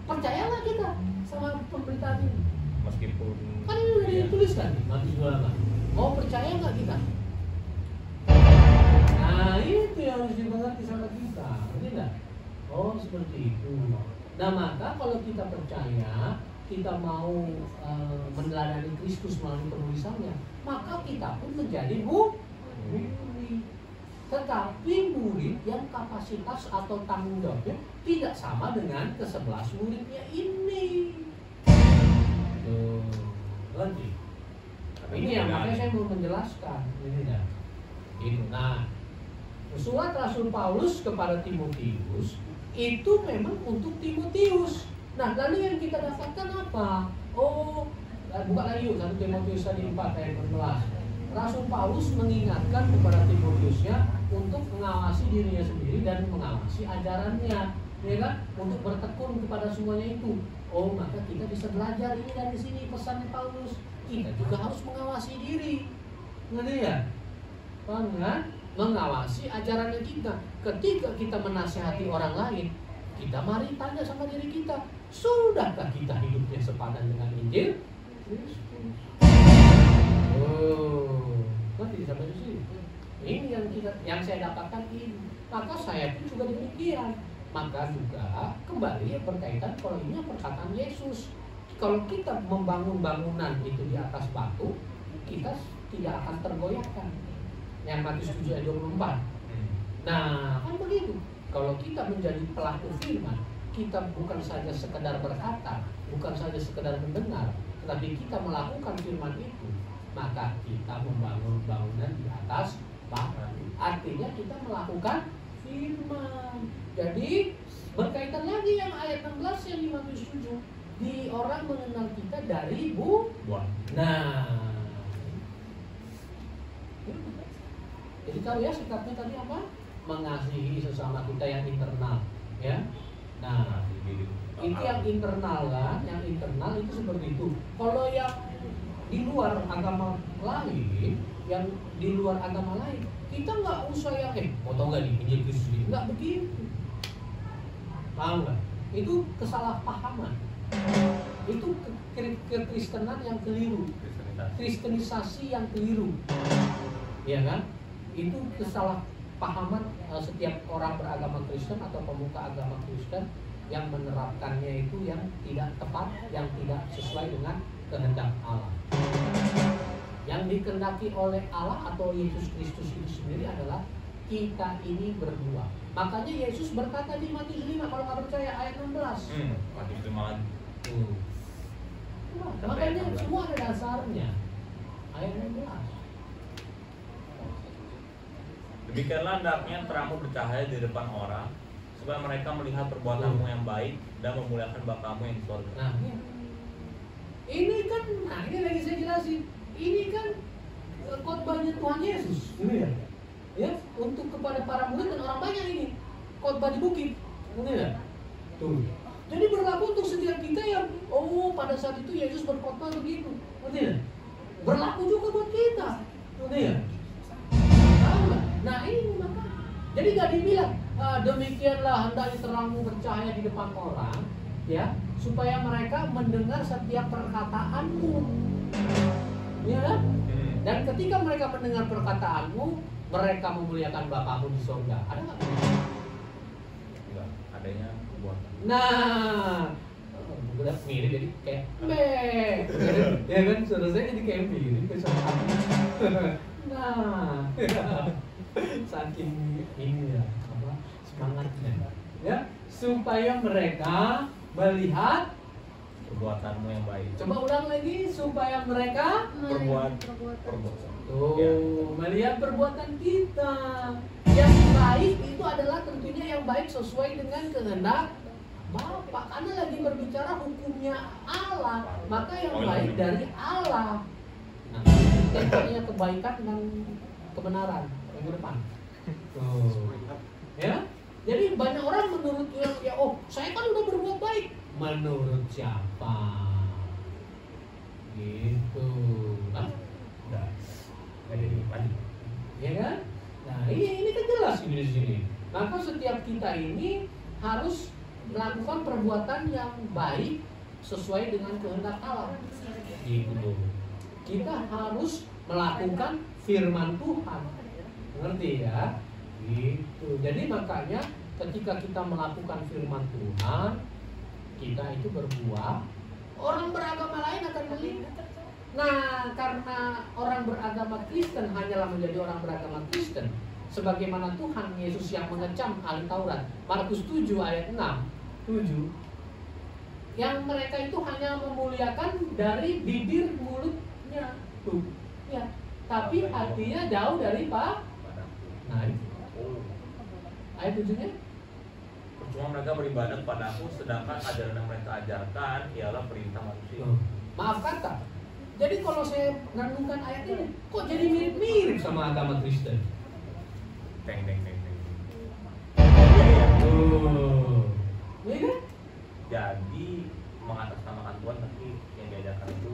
percayalah kita sama pemberitaan ini. Meskipun kan ini udah dituliskan nih, Matius 28. Mau percaya nggak kita? Nah, itu yang harus dimengerti sama kita, tidak? Oh, seperti itu. Nah, maka kalau kita percaya, kita mau meneladani Kristus melalui penulisannya, maka kita pun menjadi murid. Tetapi murid yang kapasitas atau tanggung jawabnya tidak sama dengan ke-11 muridnya ini. Lagi. Ini yang makanya saya mau menjelaskan. Ini dah. Nah, surat Rasul Paulus kepada Timotius itu memang untuk Timotius. Nah, lalu yang kita dapatkan apa? Oh, buka lagi yuk 1 Timotius 4 ayat 14. Rasul Paulus mengingatkan kepada Timotiusnya untuk mengawasi dirinya sendiri dan mengawasi ajarannya, ya kan? Untuk bertekun kepada semuanya itu. Oh, maka kita bisa belajar ini dari sini pesan Paulus. Kita juga harus mengawasi diri, ngerti ya? Paham kan? Mengawasi ajarannya kita. Ketika kita menasihati orang lain, kita mari tanya sama diri kita, sudahkah kita hidupnya sepadan dengan Injil Kristus? Oh, nanti sampai di sini. Ini yang saya dapatkan ini. Maka saya pun juga demikian. Maka juga kembali berkaitan kalau ini perkataan Yesus. Kalau kita membangun bangunan itu di atas batu, kita tidak akan tergoyahkan. Yang Matius 7 ayat 24. Nah, kan begitu. Kalau kita menjadi pelaku firman, kita bukan saja sekedar berkata, bukan saja sekedar mendengar, tetapi kita melakukan firman itu, maka kita membangun bangunan di atas batu. Artinya kita melakukan firman. Jadi berkaitan lagi yang ayat 16 yang di Matius 7, di orang mengenal kita dari buah. Nah, jadi tahu ya sikapnya tadi apa? mengasihi sesama kita yang internal, ya. Nah, itu yang internal kan, yang internal itu seperti itu. Kalau yang di luar agama lain, yang di luar agama lain, kita nggak usah yang mau tau nggak nih Injil Kristus ini, nggak begitu. Paham nggak? Itu kesalahpahaman. Itu kekristenan yang keliru, kristenisasi yang keliru, ya kan? Itu kesalahpahaman setiap orang beragama Kristen atau pemuka agama Kristen yang menerapkannya itu yang tidak tepat, yang tidak sesuai dengan kehendak Allah. Yang dikehendaki oleh Allah atau Yesus Kristus itu sendiri adalah kita ini berdua. Makanya Yesus berkata di Matius 5, kalau nggak percaya ayat 16. Matius 5 lagi. Makanya semua ada dasarnya. Ayat 16. Demikianlah hendaknya terangmu bercahaya di depan orang, supaya mereka melihat perbuatanmu yang baik dan memuliakan Bapamu yang di surga. Nah, ini kan, ini lagi saya jelasin. Ini kan khotbahnya Tuhan Yesus, ya, untuk kepada para murid dan orang banyak ini khotbah di bukit, ya. Tuh. Jadi berlaku untuk setiap kita yang, pada saat itu Yesus berkhotbah begitu, ya. Berlaku juga buat kita, ya. Nah ini maka, jadi gak dibilang demikianlah hendaknya terangmu bercahaya di depan orang, ya, supaya mereka mendengar setiap perkataanmu, ya kan? Dan ketika mereka mendengar perkataanmu, mereka memuliakan Bapamu di surga. Ada nggak? Enggak, adanya perbuatan. Nah, udah mirip jadi kayak ya kan? Saudara saya jadi kayak mirip ke sama aku. Nah, saking ini ya, apa semangatnya, ya, supaya mereka melihat perbuatanmu yang baik. Coba ulang lagi, supaya mereka perbuatan. Melihat perbuatan kita yang baik itu adalah tentunya yang baik sesuai dengan kehendak Bapa, karena lagi berbicara hukumnya Allah, maka yang baik dari Allah. Nah, temanya kebaikan dan kebenaran minggu depan. Ya, jadi banyak orang menurut ya, saya kan udah berbuat baik. Menurut siapa? Gitu, kan? Udah. Jadi lanjut. Ya kan? Nah, ini kan jelas ini di sini. Maka setiap kita ini harus melakukan perbuatan yang baik sesuai dengan kehendak Allah. Gitu. Kita harus melakukan firman Tuhan. Ngerti ya? Gitu. Jadi makanya ketika kita melakukan firman Tuhan, kita itu berbuah, orang beragama lain akan melihat. Nah, karena orang beragama Kristen hanyalah menjadi orang beragama Kristen, sebagaimana Tuhan Yesus yang mengecam ahli Taurat, Markus 7 ayat 6, yang mereka itu hanya memuliakan dari bibir mulutnya, tuh, ya, tapi hatinya jauh dari Pak. Nah, ayat 7-nya. Percuma mereka beribadah kepadaku, sedangkan ajaran yang mereka ajarkan ialah perintah manusia. Maaf kata. Jadi kalau saya renungkan ayat ini, kok jadi mirip-mirip sama agama Kristen? Deng. Iya kan? Jadi mengatasnamakan Tuhan, tapi yang diajarkan itu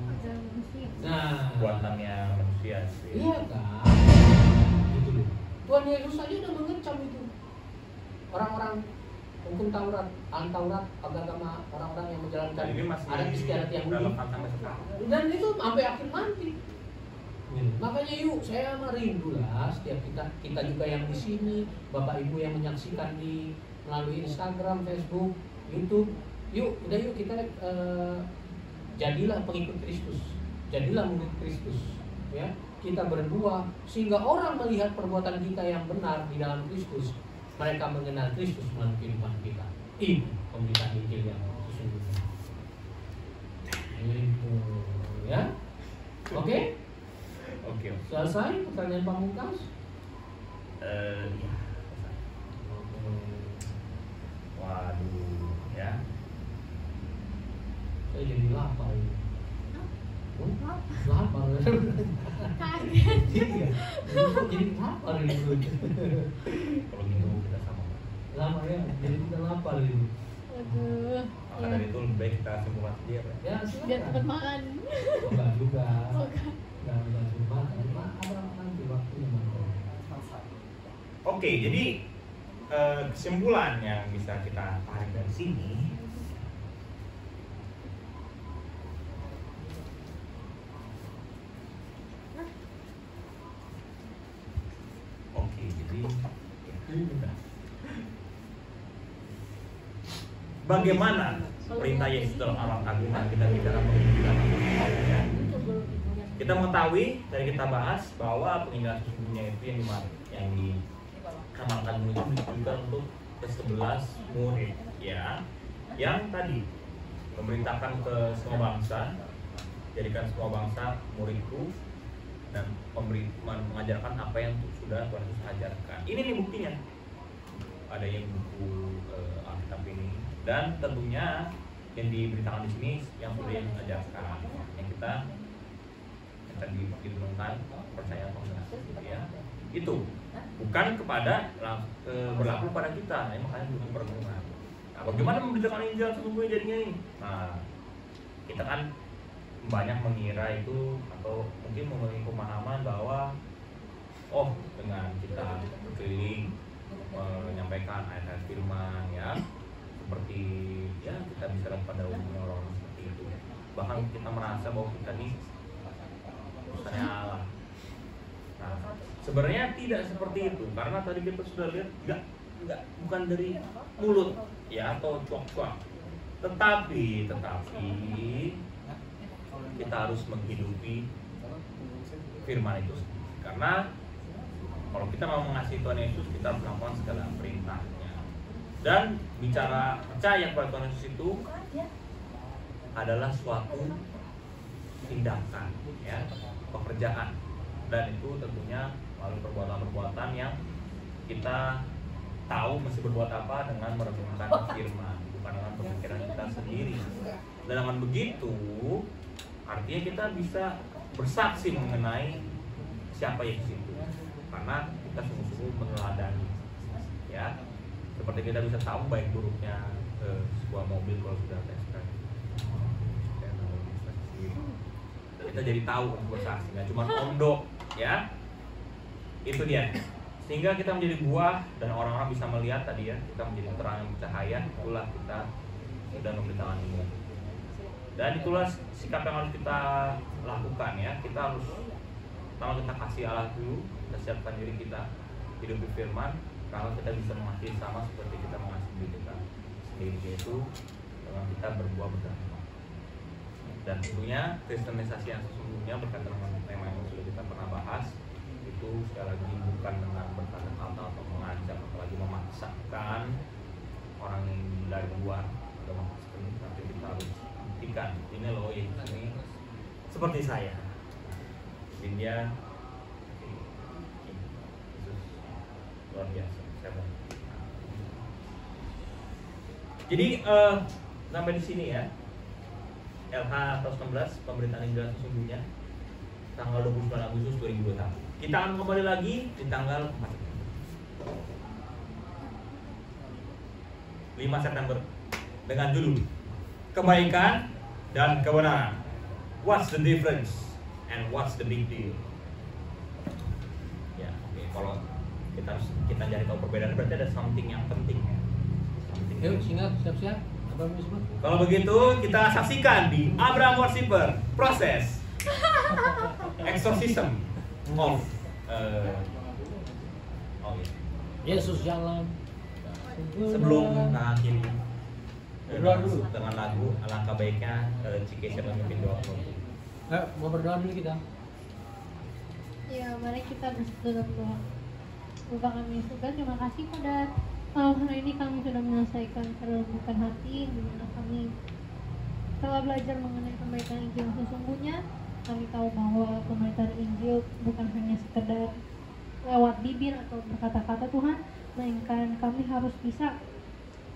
buatannya manusia. Iya kan? Gitu loh. Tuhan Yesus saja udah mengecam itu. Orang-orang hukum Taurat, ahli Taurat, agama orang-orang yang menjalankan adat istiadat Yahudi, dan itu sampai akhir nanti. Makanya yuk, saya merindu lah setiap kita juga yang di sini, Bapak Ibu yang menyaksikan melalui Instagram, Facebook, YouTube. Yuk kita jadilah pengikut Kristus, jadilah murid Kristus, ya. Kita berbuah sehingga orang melihat perbuatan kita yang benar di dalam Kristus. Mereka mengenal Kristus melalui kehidupan kita. Ini pemberitaan Injil yang sesungguhnya. Itu, ya. Oke? Selesai pertanyaan pamungkas? Ya. Waduh, ya. Saya jadi lapar ini. Lapar. Kaget. Iya. Kok jadi lapar ini bro? Kalau gitu kita sama. Lapar ya, jadi kita lapar ini. Aduh. Maka dari itu lebih baik kita simpulkan saja ya, Pak. Ya, Biar cepet makan. Enggak juga. Bukan. Enggak cuma ada nanti waktunya mantap. Oke, jadi kesimpulan yang bisa kita tarik dari sini, oke, jadi bagaimana perintah Yesus dalam Al-Quran kita bicara penginjilan? Kita mengetahui dari kita bahas bahwa penginjilan sesungguhnya itu yang dikamalkan itu ditujukan untuk ke-11 murid, ya, yang tadi memerintahkan ke semua bangsa, jadikan semua bangsa muridku, dan mengajarkan apa yang sudah Tuhan Yesus ajarkan. Ini nih buktinya. Ada yang buku Alkitab ini, dan tentunya yang diberitakan di sini yang sudah yang ajarkan, yang kita direnungkan percaya atau enggak, ya. Itu bukan kepada berlaku pada kita, makanya butuh perenungan. Nah, bagaimana memberitakan Injil sesungguhnya jadinya ini? Nah, kita kan banyak mengira itu atau mungkin memiliki pemahaman bahwa dengan kita berkeliling menyampaikan ayat-ayat firman, ya, seperti ya kita bisa lihat pada umumnya orang seperti itu. Bahkan kita merasa bahwa kita ini urusannya Allah. Nah, sebenarnya tidak seperti itu, karena tadi kita sudah lihat bukan dari mulut, ya, atau cuak-cuak, tetapi kita harus menghidupi firman itu sendiri. Karena kalau kita mau mengasihi Tuhan Yesus, kita harus melakukan segala perintahnya. Dan bicara percaya kepada Tuhan Yesus itu adalah suatu tindakan, ya, pekerjaan, dan itu tentunya melalui perbuatan-perbuatan yang kita tahu mesti berbuat apa dengan merenungkan firman, bukan dengan pemikiran kita sendiri. Dan dengan begitu artinya kita bisa bersaksi mengenai siapa Yesus itu, karena kita sungguh-sungguh meneladani, ya, seperti kita bisa tahu baik buruknya sebuah mobil kalau sudah tes drive. Kita jadi tahu untuk bersaksi, nggak cuma ondok, ya. Itu dia. Sehingga kita menjadi buah dan orang-orang bisa melihat tadi, ya, kita menjadi terang yang bercahaya. Itulah kita sudah memberitakan ini. Dan itulah sikap yang harus kita lakukan, ya. Kita harus pertama kita kasih Allah dulu, kita siapkan diri kita hidup di firman, karena kita bisa mengasihi sama seperti kita mengasihi diri kita sendiri, yaitu dengan kita berbuah berdamai. Dan tentunya kristenisasi yang sesungguhnya berkaitan dengan tema yang sudah kita pernah bahas itu sekali lagi bukan dengan berkata-kata atau mengajak atau lagi memaksakan orang yang dari luar atau memaksakan, tapi kita harus buktikan ini loh Yesus ini seperti saya. Dan dia Yesus luar biasa. Jadi sampai di sini, ya. LH 116 pemberitaan Injil sesungguhnya tanggal 29 Agustus 2021. Kita akan kembali lagi di tanggal 5 September dengan judul Kebaikan dan Kebenaran. What's the difference and what's the big deal? Ya, kalau kita cari tahu perbedaan berarti ada something yang penting, ya. Yuk, singkat, siap-siap. Kalau begitu kita saksikan di Abraham Worshiper proses exorcism of Yesus jalan. Sebelum mengakhiri berdoa dulu dengan lagu alangkah baiknya Cike siapa memimpin doa. Mau berdoa dulu kita. Ya, mari kita berdoa. Bapa kami surga, terima kasih pada hari ini kami sudah menyelesaikan kerebukan hati, di mana kami telah belajar mengenai pemberitaan Injil sesungguhnya. Kami tahu bahwa pemberitaan Injil bukan hanya sekedar lewat bibir atau berkata-kata Tuhan, melainkan kami harus bisa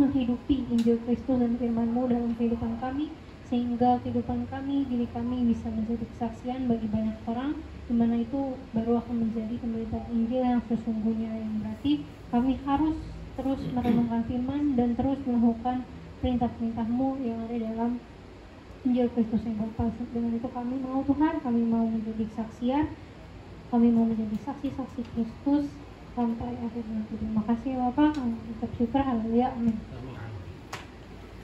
menghidupi Injil Kristus dan firman-Mu dalam kehidupan kami, sehingga kehidupan kami, diri kami bisa menjadi kesaksian bagi banyak orang, di mana itu baru akan menjadi pemberitaan Injil yang sesungguhnya, yang berarti kami harus terus merenungkan firman dan terus melakukan perintah-perintah-Mu yang ada dalam Injil Kristus yang Bapa. Dengan itu kami mau Tuhan, kami mau menjadi kesaksian, kami mau menjadi saksi-saksi Kristus sampai akhir nanti. Terima kasih Bapak, kami ucap syukur, haleluya, amin.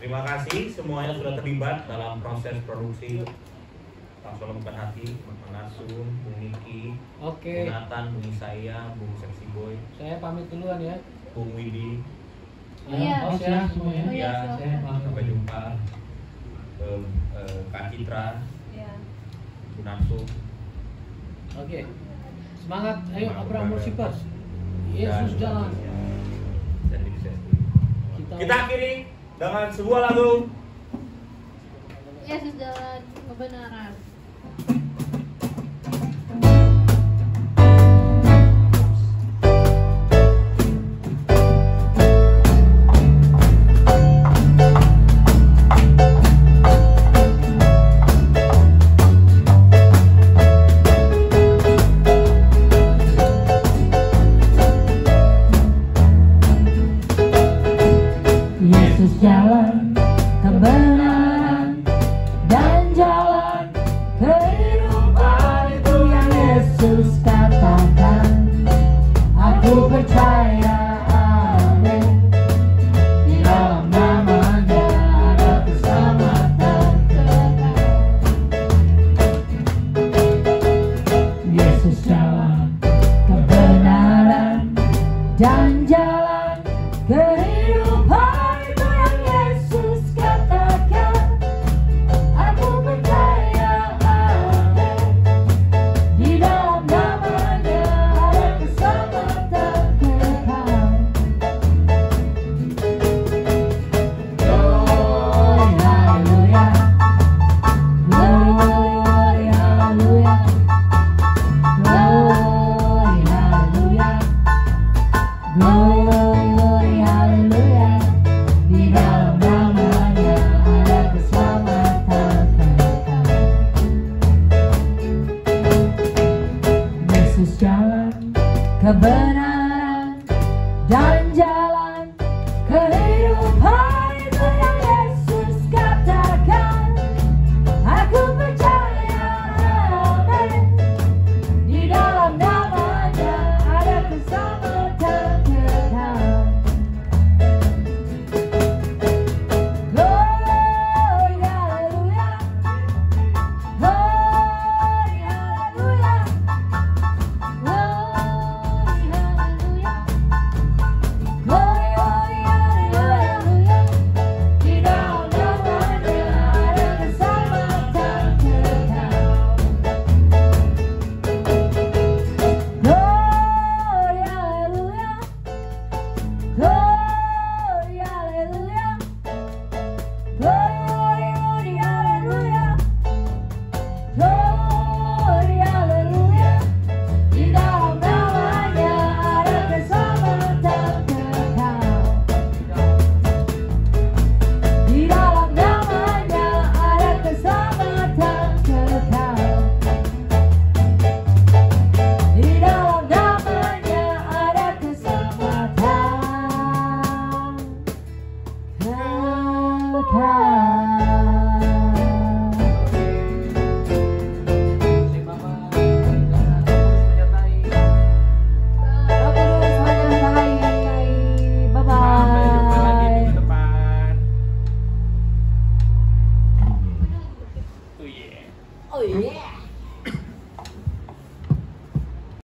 Terima kasih semuanya sudah terlibat dalam proses produksi. Langsung lembutkan hati, Bang Nasun, Bung Niki, Oke. Bung Nathan, Bung Isaya, Bung Sexy Boy, Saya pamit duluan ya. Bung Widi. Iya. Bos ya semuanya. Oh, iya, Ya, silakan. sampai jumpa. Kak Citra, Ya. Bu Nasun. Oke. Semangat, ayo Semangat Abraham berada. Worshippers. Yesus Dan- jalan. Dan di sesi. Kita Kita akhiri dengan sebuah lagu. Yesus jalan kebenaran. Yesus jalan kebenaran dan jalan kehidupan, itu yang Yesus katakan. Aku percaya, amin. Di dalam namanya ada keselamatan kekal. Yesus jalan kebenaran dan jalan kehidupan, itu yang Yesus katakan. Aku percaya, amin. Di dalam namanya ada keselamatan kekal. Glory, haleluya. Glory, haleluya. Glory, haleluya. Glory, haleluya. Di dalam namanya ada keselamatan kekal. Yesus jalan kebenaran dan jalan kehidupan, itu yang Yesus katakan. Aku percaya, amin. Di dalam namanya ada keselamatan kekal. Glory, haleluya. Glory, haleluya. Glory, haleluya. Glory, haleluya. Di dalam namanya ada keselamatan kekal. Glory, haleluya. Glory, haleluya. Glory, haleluya. Glory, haleluya. Di dalam namanya ada keselamatan kekal. Di dalam namanya ada keselamatan kekal. Di dalam namanya ada keselamatan kekal.